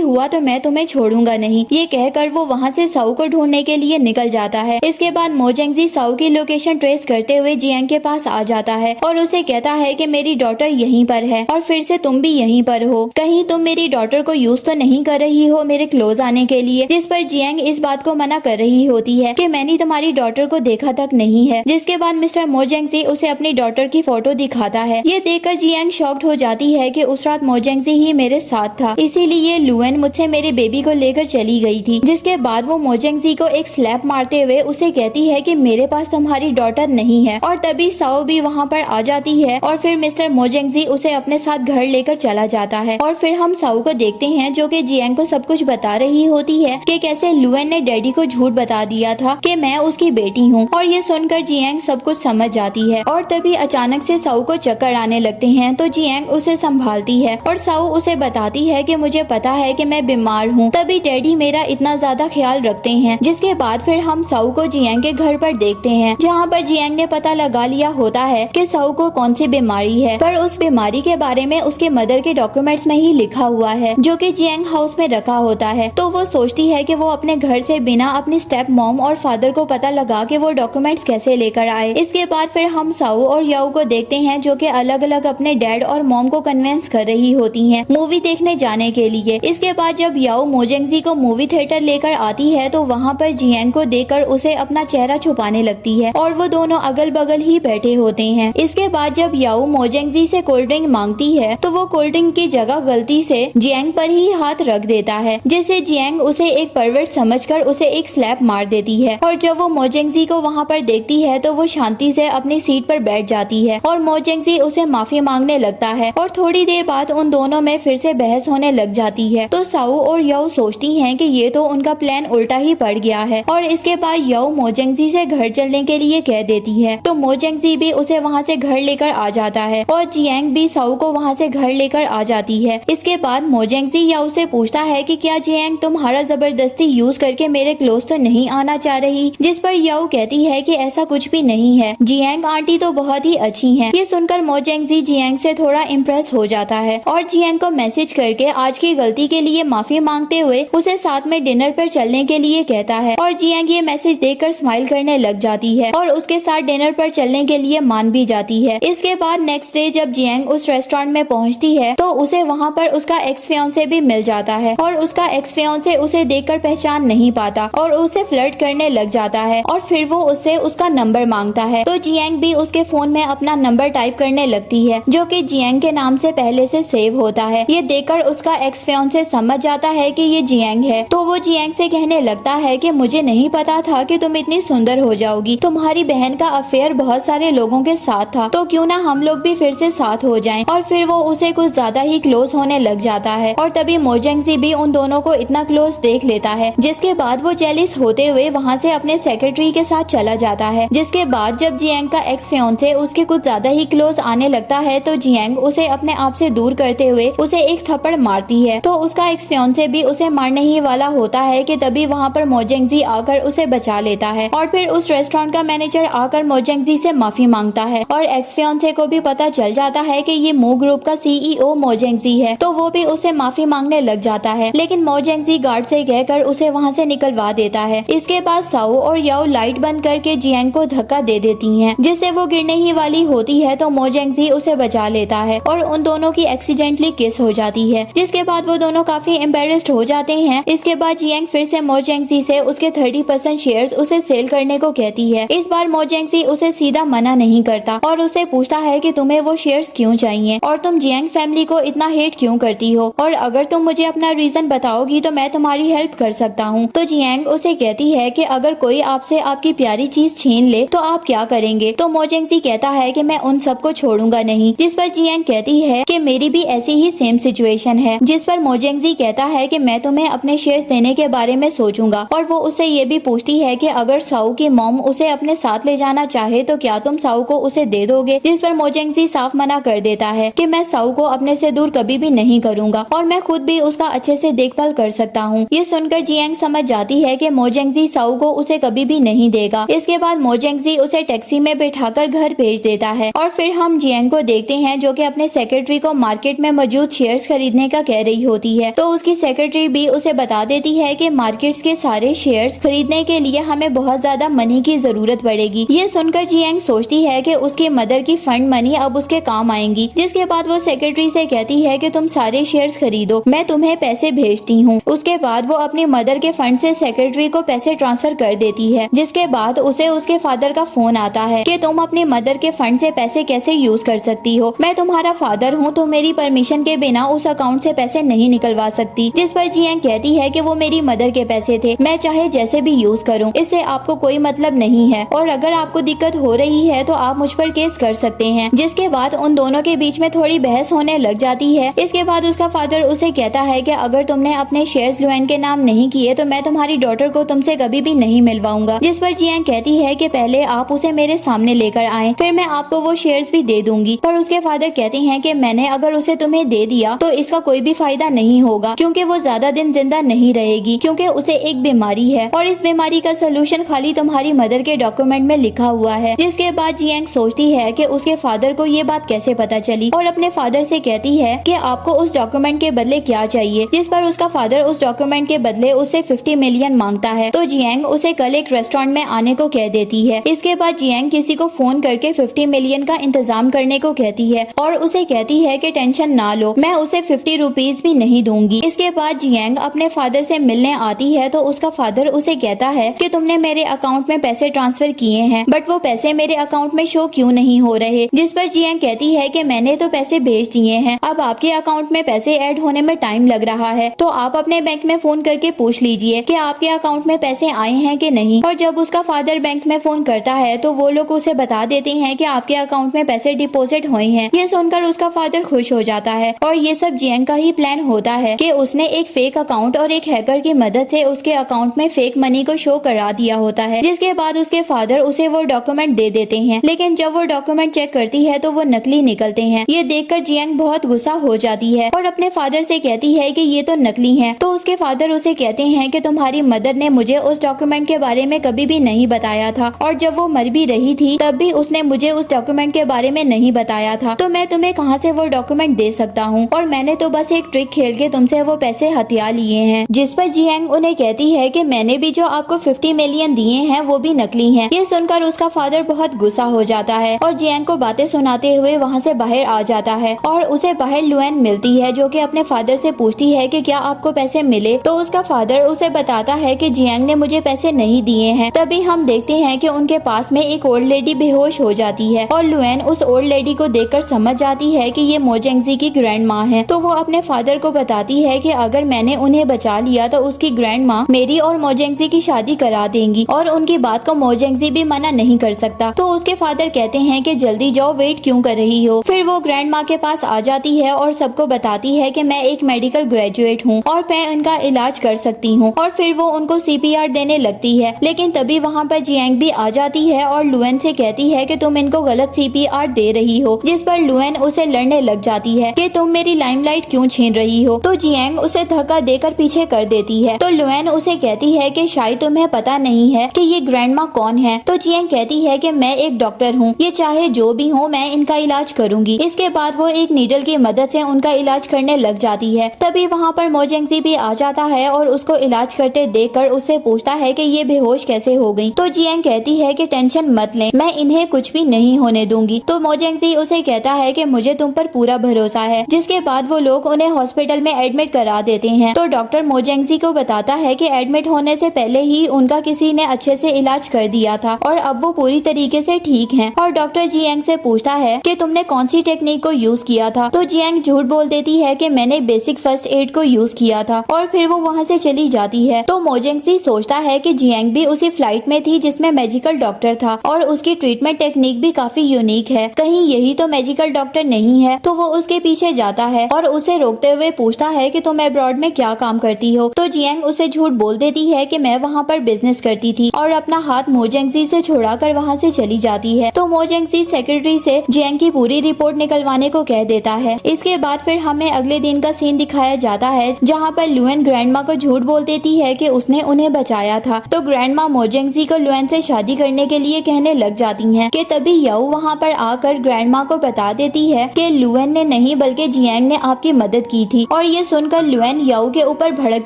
हुआ तो मैं तुम्हें छोड़ूंगा नहीं। ये कहकर वो वहाँ से साउ को ढूंढने के लिए निकल जाता है। इसके बाद मोजेंजी साउ की लोकेशन ट्रेस करते हुए जियांग के पास आ जाता है और उसे कहता है कि मेरी डॉटर यहीं पर है और फिर से तुम भी यहीं पर हो, कहीं तुम मेरी डॉटर को यूज तो नहीं कर रही हो मेरे क्लोज आने के लिए। जिस पर जियांग इस बात को मना कर रही होती है कि मैंने तुम्हारी डॉटर को देखा तक नहीं है। जिसके बाद मिस्टर मोजेंजी उसे अपनी डॉटर की फोटो दिखाता है। ये देखकर जियांग शॉक्ड हो जाती है कि उस रात मोजेंजी ही मेरे साथ था, इसीलिए लुएन मुझसे मेरे बेबी को लेकर चली गई थी। जिसके बाद वो मोजेंजी को एक स्लैप मारते हुए उसे कहती है कि मेरे पास तुम्हारी डॉटर नहीं है और तभी साओ भी वहाँ पर आ जाती है और फिर मिस्टर मोजेंजी उसे अपने साथ घर लेकर चला जाता है। और फिर हम साओ को देखते हैं जो कि जियांग को सब कुछ बता रही होती है कि कैसे लुएन ने डैडी को झूठ बता दिया था कि मैं उसकी बेटी हूँ। और ये सुनकर जियांग सब कुछ समझ जाती है और तभी अचानक से साओ को चक्कर आने लगते हैं तो जियांग उसे संभालती है और साओ उसे बताती है कि मुझे पता है कि मैं बीमार हूँ, तभी डैडी मेरा इतना ज्यादा ख्याल रखते हैं। जिसके बाद फिर हम साओ को जियांग के घर पर देखते हैं जहाँ पर जियांग ने पता लगा लिया होता है कि साओ को कौन सी बीमारी है, पर उस बीमारी के बारे में उसके मदर के डॉक्यूमेंट्स में ही लिखा हुआ है जो कि जियांग हाउस में रखा होता है। तो वो सोचती है कि वो अपने घर से बिना अपनी स्टेप मॉम और फादर को पता लगा के वो डॉक्यूमेंट्स कैसे लेकर आए। इसके बाद फिर हम साओ और याओ को देखते हैं जो कि अलग अलग अपने डैड और मॉम को कन्विंस कर रही होती हैं मूवी देखने जाने के लिए। इसके बाद जब याओ मोजेंजी को मूवी थिएटर लेकर आती है तो वहाँ पर जियांग को देखकर उसे अपना चेहरा छुपाने लगती है और वो दोनों अगल बगल ही बैठे होते हैं। इसके बाद जब याओ मोजेंजी से कोल्ड ड्रिंक मांगती है तो वो कोल्ड ड्रिंक की जगह गलती से जियांग पर ही हाथ रख देता है, जिससे जियांग उसे एक परवर्ट समझकर उसे एक स्लैप मार देती है। और जब वो मोजेंजी को वहाँ पर देखती है तो वो शांति से अपनी सीट पर बैठ जाती है और मोजेंजी उसे माफी मांगने लगता है और थोड़ी देर बाद उन दोनों में फिर से बहस होने लग जाती है। तो साओ और याओ सोचती हैं कि ये तो उनका प्लान उल्टा ही पड़ गया है और इसके बाद याओ मोजेंजी से घर चलने के लिए कह देती है। तो मोजेंजी भी उसे वहाँ से घर लेकर आ जाता है और जियांग भी साओ को वहाँ से घर लेकर आ जाती है। इसके बाद मोजेंजी याओ से पूछता है कि क्या जियांग तुम्हारा जबरदस्ती यूज करके मेरे क्लोज तो नहीं आना चाह रही, जिस पर याओ कहती है कि ऐसा कुछ भी नहीं है, जियांग आंटी तो बहुत ही अच्छी हैं। ये सुनकर मोजेंजी जियांग से थोड़ा इम्प्रेस हो जाता है और जियांग को मैसेज करके आज की गलती के लिए माफी मांगते हुए उसे साथ में डिनर पर चलने के लिए कहता है और जियांग ये मैसेज देखकर स्माइल करने लग जाती है और उसके साथ डिनर पर चलने के लिए मान भी जाती है। इसके बाद नेक्स्ट डे जब जियांग उस रेस्टोरेंट में पहुंचती है तो उसे वहां पर उसका एक्स फियांसे भी मिल जाता है और उसका एक्स फियांसे उसे देखकर पहचान नहीं पाता और उसे फ्लर्ट करने लग जाता है और फिर वो उससे उसका नंबर मांगता है। तो जियांग भी उसके फोन में अपना नंबर टाइप करने लगती है जो कि जियांग के नाम से पहले से सेव होता है। ये देखकर उसका एक्स फियांसे समझ जाता है कि ये जियांग है। तो वो जियांग से कहने लगता है कि मुझे नहीं पता था कि तुम इतनी सुंदर हो जाओगी, तुम्हारी बहन का अफेयर बहुत सारे लोगों के साथ था, तो क्यों ना हम लोग भी फिर से साथ हो जाएं। और फिर वो उसे कुछ ज्यादा ही क्लोज होने लग जाता है और तभी मोजेंजी भी उन दोनों को इतना क्लोज देख लेता है, जिसके बाद वो जेलिस होते हुए वहाँ से अपने सेक्रेटरी के साथ चला जाता है। जिसके बाद जब जियांग का एक्स फियांसे उसके कुछ ज्यादा ही क्लोज आने लगता है तो जियांग उसे अपने आप से दूर करते हुए उसे एक थप्पड़ मारती है। तो उसका एक्स फियांसे भी उसे मारने ही वाला होता है कि तभी वहाँ पर मोजेंजी आकर उसे बचा लेता है और फिर उस रेस्टोरेंट का मैनेजर आकर मोजेंजी से माफी मांगता है और एक्स फियांसे को भी पता चल जाता है कि ये मू ग्रुप का सीईओ मोजेंजी है, तो वो भी उसे माफी मांगने लग जाता है। लेकिन मोजेंजी गार्ड से कहकर उसे वहाँ से निकलवा देता है। इसके बाद साओ और याओ लाइट बंद करके जियांग को धक्का दे देती हैं, जिससे वो गिरने ही वाली होती है तो मोजेंजी उसे बचा लेता है और उन दोनों की एक्सीडेंटली किस हो जाती है, जिसके बाद वो दोनों काफी एम्बेरेस्ड हो जाते हैं। इसके बाद जियांग फिर से मोजेंजी से उसके 30% शेयर्स उसे सेल करने को कहती है। इस बार मोजेंजी उसे सीधा मना नहीं करता और उसे पूछता है कि तुम्हें वो शेयर्स क्यों चाहिए और तुम जियांग फैमिली को इतना हेट क्यों करती हो, और अगर तुम मुझे अपना रीजन बताओगी तो मैं तुम्हारी हेल्प कर सकता हूँ। तो जियांग उसे कहती है कि अगर कोई आपसे आपकी प्यारी चीज छीन ले तो आप क्या करेंगे। तो मोजेंजी कहता है कि मैं उन सबको छोड़ूंगा नहीं, जिस पर जियांग कहती है कि मेरी भी ऐसी ही सेम सिचुएशन है, जिस पर मोजेंजी कहता है कि मैं तुम्हें अपने शेयर्स देने के बारे में सोचूंगा। और वो उससे ये भी पूछती है कि अगर साउ की मॉम उसे अपने साथ ले जाना चाहे तो क्या तुम साउ को उसे दे दोगे, जिस पर मोजेंजी साफ मना कर देता है कि मैं साउ को अपने से दूर कभी भी नहीं करूंगा और मैं खुद भी उसका अच्छे से देखभाल कर सकता हूँ। ये सुनकर जियांग समझ जाती है कि मोजेंजी साउ को उसे कभी भी नहीं देगा। इसके बाद मोजेंजी उसे टैक्सी में बैठाकर घर भेज देता है और फिर हम जियांग को देखते हैं जो कि अपने सेक्रेटरी को मार्केट में मौजूद शेयर्स खरीदने का कह रही होती है। तो उसकी सेक्रेटरी भी उसे बता देती है कि मार्केट्स के सारे शेयर्स खरीदने के लिए हमें बहुत ज्यादा मनी की जरूरत पड़ेगी। ये सुनकर जियांग सोचती है कि उसकी मदर की फंड मनी अब उसके काम आएंगी। जिसके बाद वो सेक्रेटरी से कहती है कि तुम सारे शेयर्स खरीदो, मैं तुम्हें पैसे भेजती हूँ। उसके बाद वो अपनी मदर के फंड से सेक्रेटरी को पैसे ट्रांसफर कर देती है। जिसके बाद उसे उसके फादर का फोन आता है कि तुम अपनी मदर के फंड से पैसे कैसे यूज कर सकती हो, मैं तुम्हारा फादर हूँ तो मेरी परमिशन के बिना उस अकाउंट से पैसे नहीं निकलवा सकती। जिस पर जियांग कहती है कि वो मेरी मदर के पैसे थे, मैं चाहे जैसे भी यूज करूँ, इससे आपको कोई मतलब नहीं है और अगर आपको दिक्कत हो रही है तो आप मुझ पर केस कर सकते हैं। जिसके बाद उन दोनों के बीच में थोड़ी बहस होने लग जाती है। इसके बाद उसका फादर उसे कहता है कि अगर तुमने अपने शेयर्स लुएन के नाम नहीं किए तो मैं तुम्हारी डॉटर को तुमसे कभी भी नहीं मिलवाऊंगा। जिस पर जियांग कहती है कि पहले आप उसे मेरे सामने लेकर आए, फिर मैं आपको वो शेयर्स भी दे दूंगी। पर उसके फादर कहते हैं कि मैंने अगर उसे तुम्हें दे दिया तो इसका कोई भी फायदा नहीं होगा क्योंकि वो ज्यादा दिन जिंदा नहीं रहेगी, क्योंकि उसे एक बीमारी है और इस बीमारी का सोल्यूशन खाली तुम्हारी मदर के डॉक्यूमेंट में लिखा हुआ है। जिसके बाद जियांग सोचती है कि उसके फादर को ये बात कैसे पता चली और अपने फादर से कहती है कि आपको उस डॉक्यूमेंट के बदले क्या चाहिए। जिस पर उसका फादर उस डॉक्यूमेंट के बदले उससे 50 मिलियन मांगता है। तो जियांग उसे कल एक रेस्टोरेंट में आने को कह देती है। इसके बाद जियांग किसी को फोन करके 50 मिलियन का इंतजाम करने को कहती है और उसे कहती है कि टेंशन ना लो, मैं उसे 50 रुपीज भी नहीं दूंगी। इसके बाद जियांग अपने फादर से मिलने आती है तो उसका फादर उसे कहता है कि तुमने मेरे अकाउंट में पैसे ट्रांसफर किए हैं बट वो पैसे मेरे अकाउंट में शो क्यों नहीं हो रहे। जिस पर जियांग कहती है कि मैंने तो पैसे भेज दिए हैं, अब आपके अकाउंट में पैसे ऐड होने में टाइम लग रहा है, तो आप अपने बैंक में फोन करके पूछ लीजिए कि आपके अकाउंट में पैसे आए हैं कि नहीं। और जब उसका फादर बैंक में फोन करता है तो वो लोग उसे बता देते हैं कि आपके अकाउंट में पैसे डिपॉजिट हुए हैं। ये सुनकर उसका फादर खुश हो जाता है और ये सब जियांग का ही प्लान होता है कि उसने एक फेक अकाउंट और एक हैकर की मदद से उसके अकाउंट में फेक मनी को शो करा दिया होता है। जिसके बाद उसके फादर उसे वो डॉक्यूमेंट दे देते हैं, लेकिन जब वो डॉक्यूमेंट चेक करती है तो वो नकली निकलते हैं। ये देखकर जियांग बहुत गुस्सा हो जाती है और अपने फादर से कहती है कि ये तो नकली हैं। तो उसके फादर उसे कहते हैं कि तुम्हारी मदर ने मुझे उस डॉक्यूमेंट के बारे में कभी भी नहीं बताया था और जब वो मर भी रही थी तब भी उसने मुझे उस डॉक्यूमेंट के बारे में नहीं बताया था, तो मैं तुम्हें कहां से वो डॉक्यूमेंट दे सकता हूं और मैंने तो बस एक ट्रिक खेल के तुमसे वो पैसे हथिया लिए हैं। जिस पर जियांग उन्हें कहती है कि मैंने भी जो आपको 50 मिलियन दिए हैं वो भी नकली हैं। ये सुनकर उसका फादर बहुत गुस्सा हो जाता है और जियांग को बातें सुनाते हुए वहाँ से बाहर आ जाता है और उसे बाहर लुएन मिलती है जो कि अपने फादर से पूछती है कि क्या आपको पैसे मिले। तो उसका फादर उसे बताता है कि जियांग ने मुझे पैसे नहीं दिए हैं। तभी हम देखते हैं कि उनके पास में एक ओल्ड लेडी बेहोश हो जाती है और लुएन उस ओल्ड लेडी को देखकर समझ जाती है कि ये मोजेंगजी की ग्रैंड माँ है। तो वो अपने फादर को बताती है कि अगर मैंने उन्हें बचा लिया तो उसकी ग्रैंड माँ मेरी और मोजेंगजी की शादी करा देंगी और उनकी बात को मोजेंगजी भी मना नहीं कर सकता। तो उसके फादर कहते हैं कि जल्दी जाओ, वेट क्यों कर रही हो। फिर वो ग्रैंड माँ के पास आ जाती है और सबको बताती है कि मैं एक मेडिकल ग्रेजुएट हूँ और मैं उनका इलाज कर सकती हूँ और फिर वो उनको CPR देने लगती है। लेकिन तभी वहाँ पर जियांग भी आ जाती है और लुएन से कहती है कि तुम इनको गलत CPR दे रही हो। जिस पर लुएन उसे लड़ने लग जाती है कि तुम मेरी लाइमलाइट क्यों छीन रही हो। तो जियांग उसे धक्का देकर पीछे कर देती है। तो लुएन उसे कहती है कि शायद तुम्हें पता नहीं है कि ये ग्रैंड माँ कौन है। तो जियांग कहती है कि मैं एक डॉक्टर हूँ, ये चाहे जो भी हो मैं इनका इलाज करूंगी। इसके बाद वो एक नीडल की मदद से उनका इलाज करने लग जाती है। तभी वहाँ पर मोजेंगजी भी आ जाता है और उसको इलाज करते देखकर उससे पूछता है कि ये बेहोश कैसे हो गई। तो जियांग कहती है कि टेंशन मत ले, मैं इन्हें कुछ भी नहीं होने दूंगी। तो मोजेंगजी उसे कहता है कि मुझे तुम पर पूरा भरोसा है। जिसके बाद वो लोग उन्हें हॉस्पिटल में एडमिट करा देते हैं। तो डॉक्टर मोजेंगजी को बताता है कि एडमिट होने से पहले ही उनका किसी ने अच्छे से इलाज कर दिया था और अब वो पूरी तरीके से ठीक हैं। और डॉक्टर जियांग से पूछता है कि तुमने कौन सी टेक्निक को यूज किया था। तो जियांग झूठ बोल देती है कि मैंने बेसिक फर्स्ट एड को यूज किया था और फिर वो वहाँ से चली जाती है। तो मोजेंगजी सोचता है कि जियांग भी उसी फ्लाइट में थी जिसमें मैजिकल डॉक्टर था और उसकी ट्रीटमेंट टेक्निक भी काफी यूनिक है, कहीं यही तो मैजिकल डॉक्टर नहीं है। तो वो उसके पीछे जाता है और उसे रोकते हुए पूछता है कि तुम अब्रॉड में क्या काम करती हो। तो जियांग उसे झूठ बोल देती है कि मैं वहाँ पर बिजनेस करती थी और अपना हाथ मोजेंगजी से छुड़ाकर वहाँ से चली जाती है। तो मोजेंगजी सेक्रेटरी से जियांग की पूरी रिपोर्ट निकलवाने को कह देता है। इसके बाद फिर हमें अगले दिन का सीन दिखाया जाता है जहाँ पर लुएन ग्रैंडमा को झूठ बोल देती है कि उसने उन्हें बचाया था। तो ग्रैंडमा मोजेंगजी को लुएन से शादी करने के लिए कहने लग जाती हैं कि तभी याओ वहाँ पर आकर ग्रैंडमा माँ को बता देती है कि लुएन ने नहीं बल्कि जियांग ने आपकी मदद की थी। और ये सुनकर लुएन याओ के ऊपर भड़क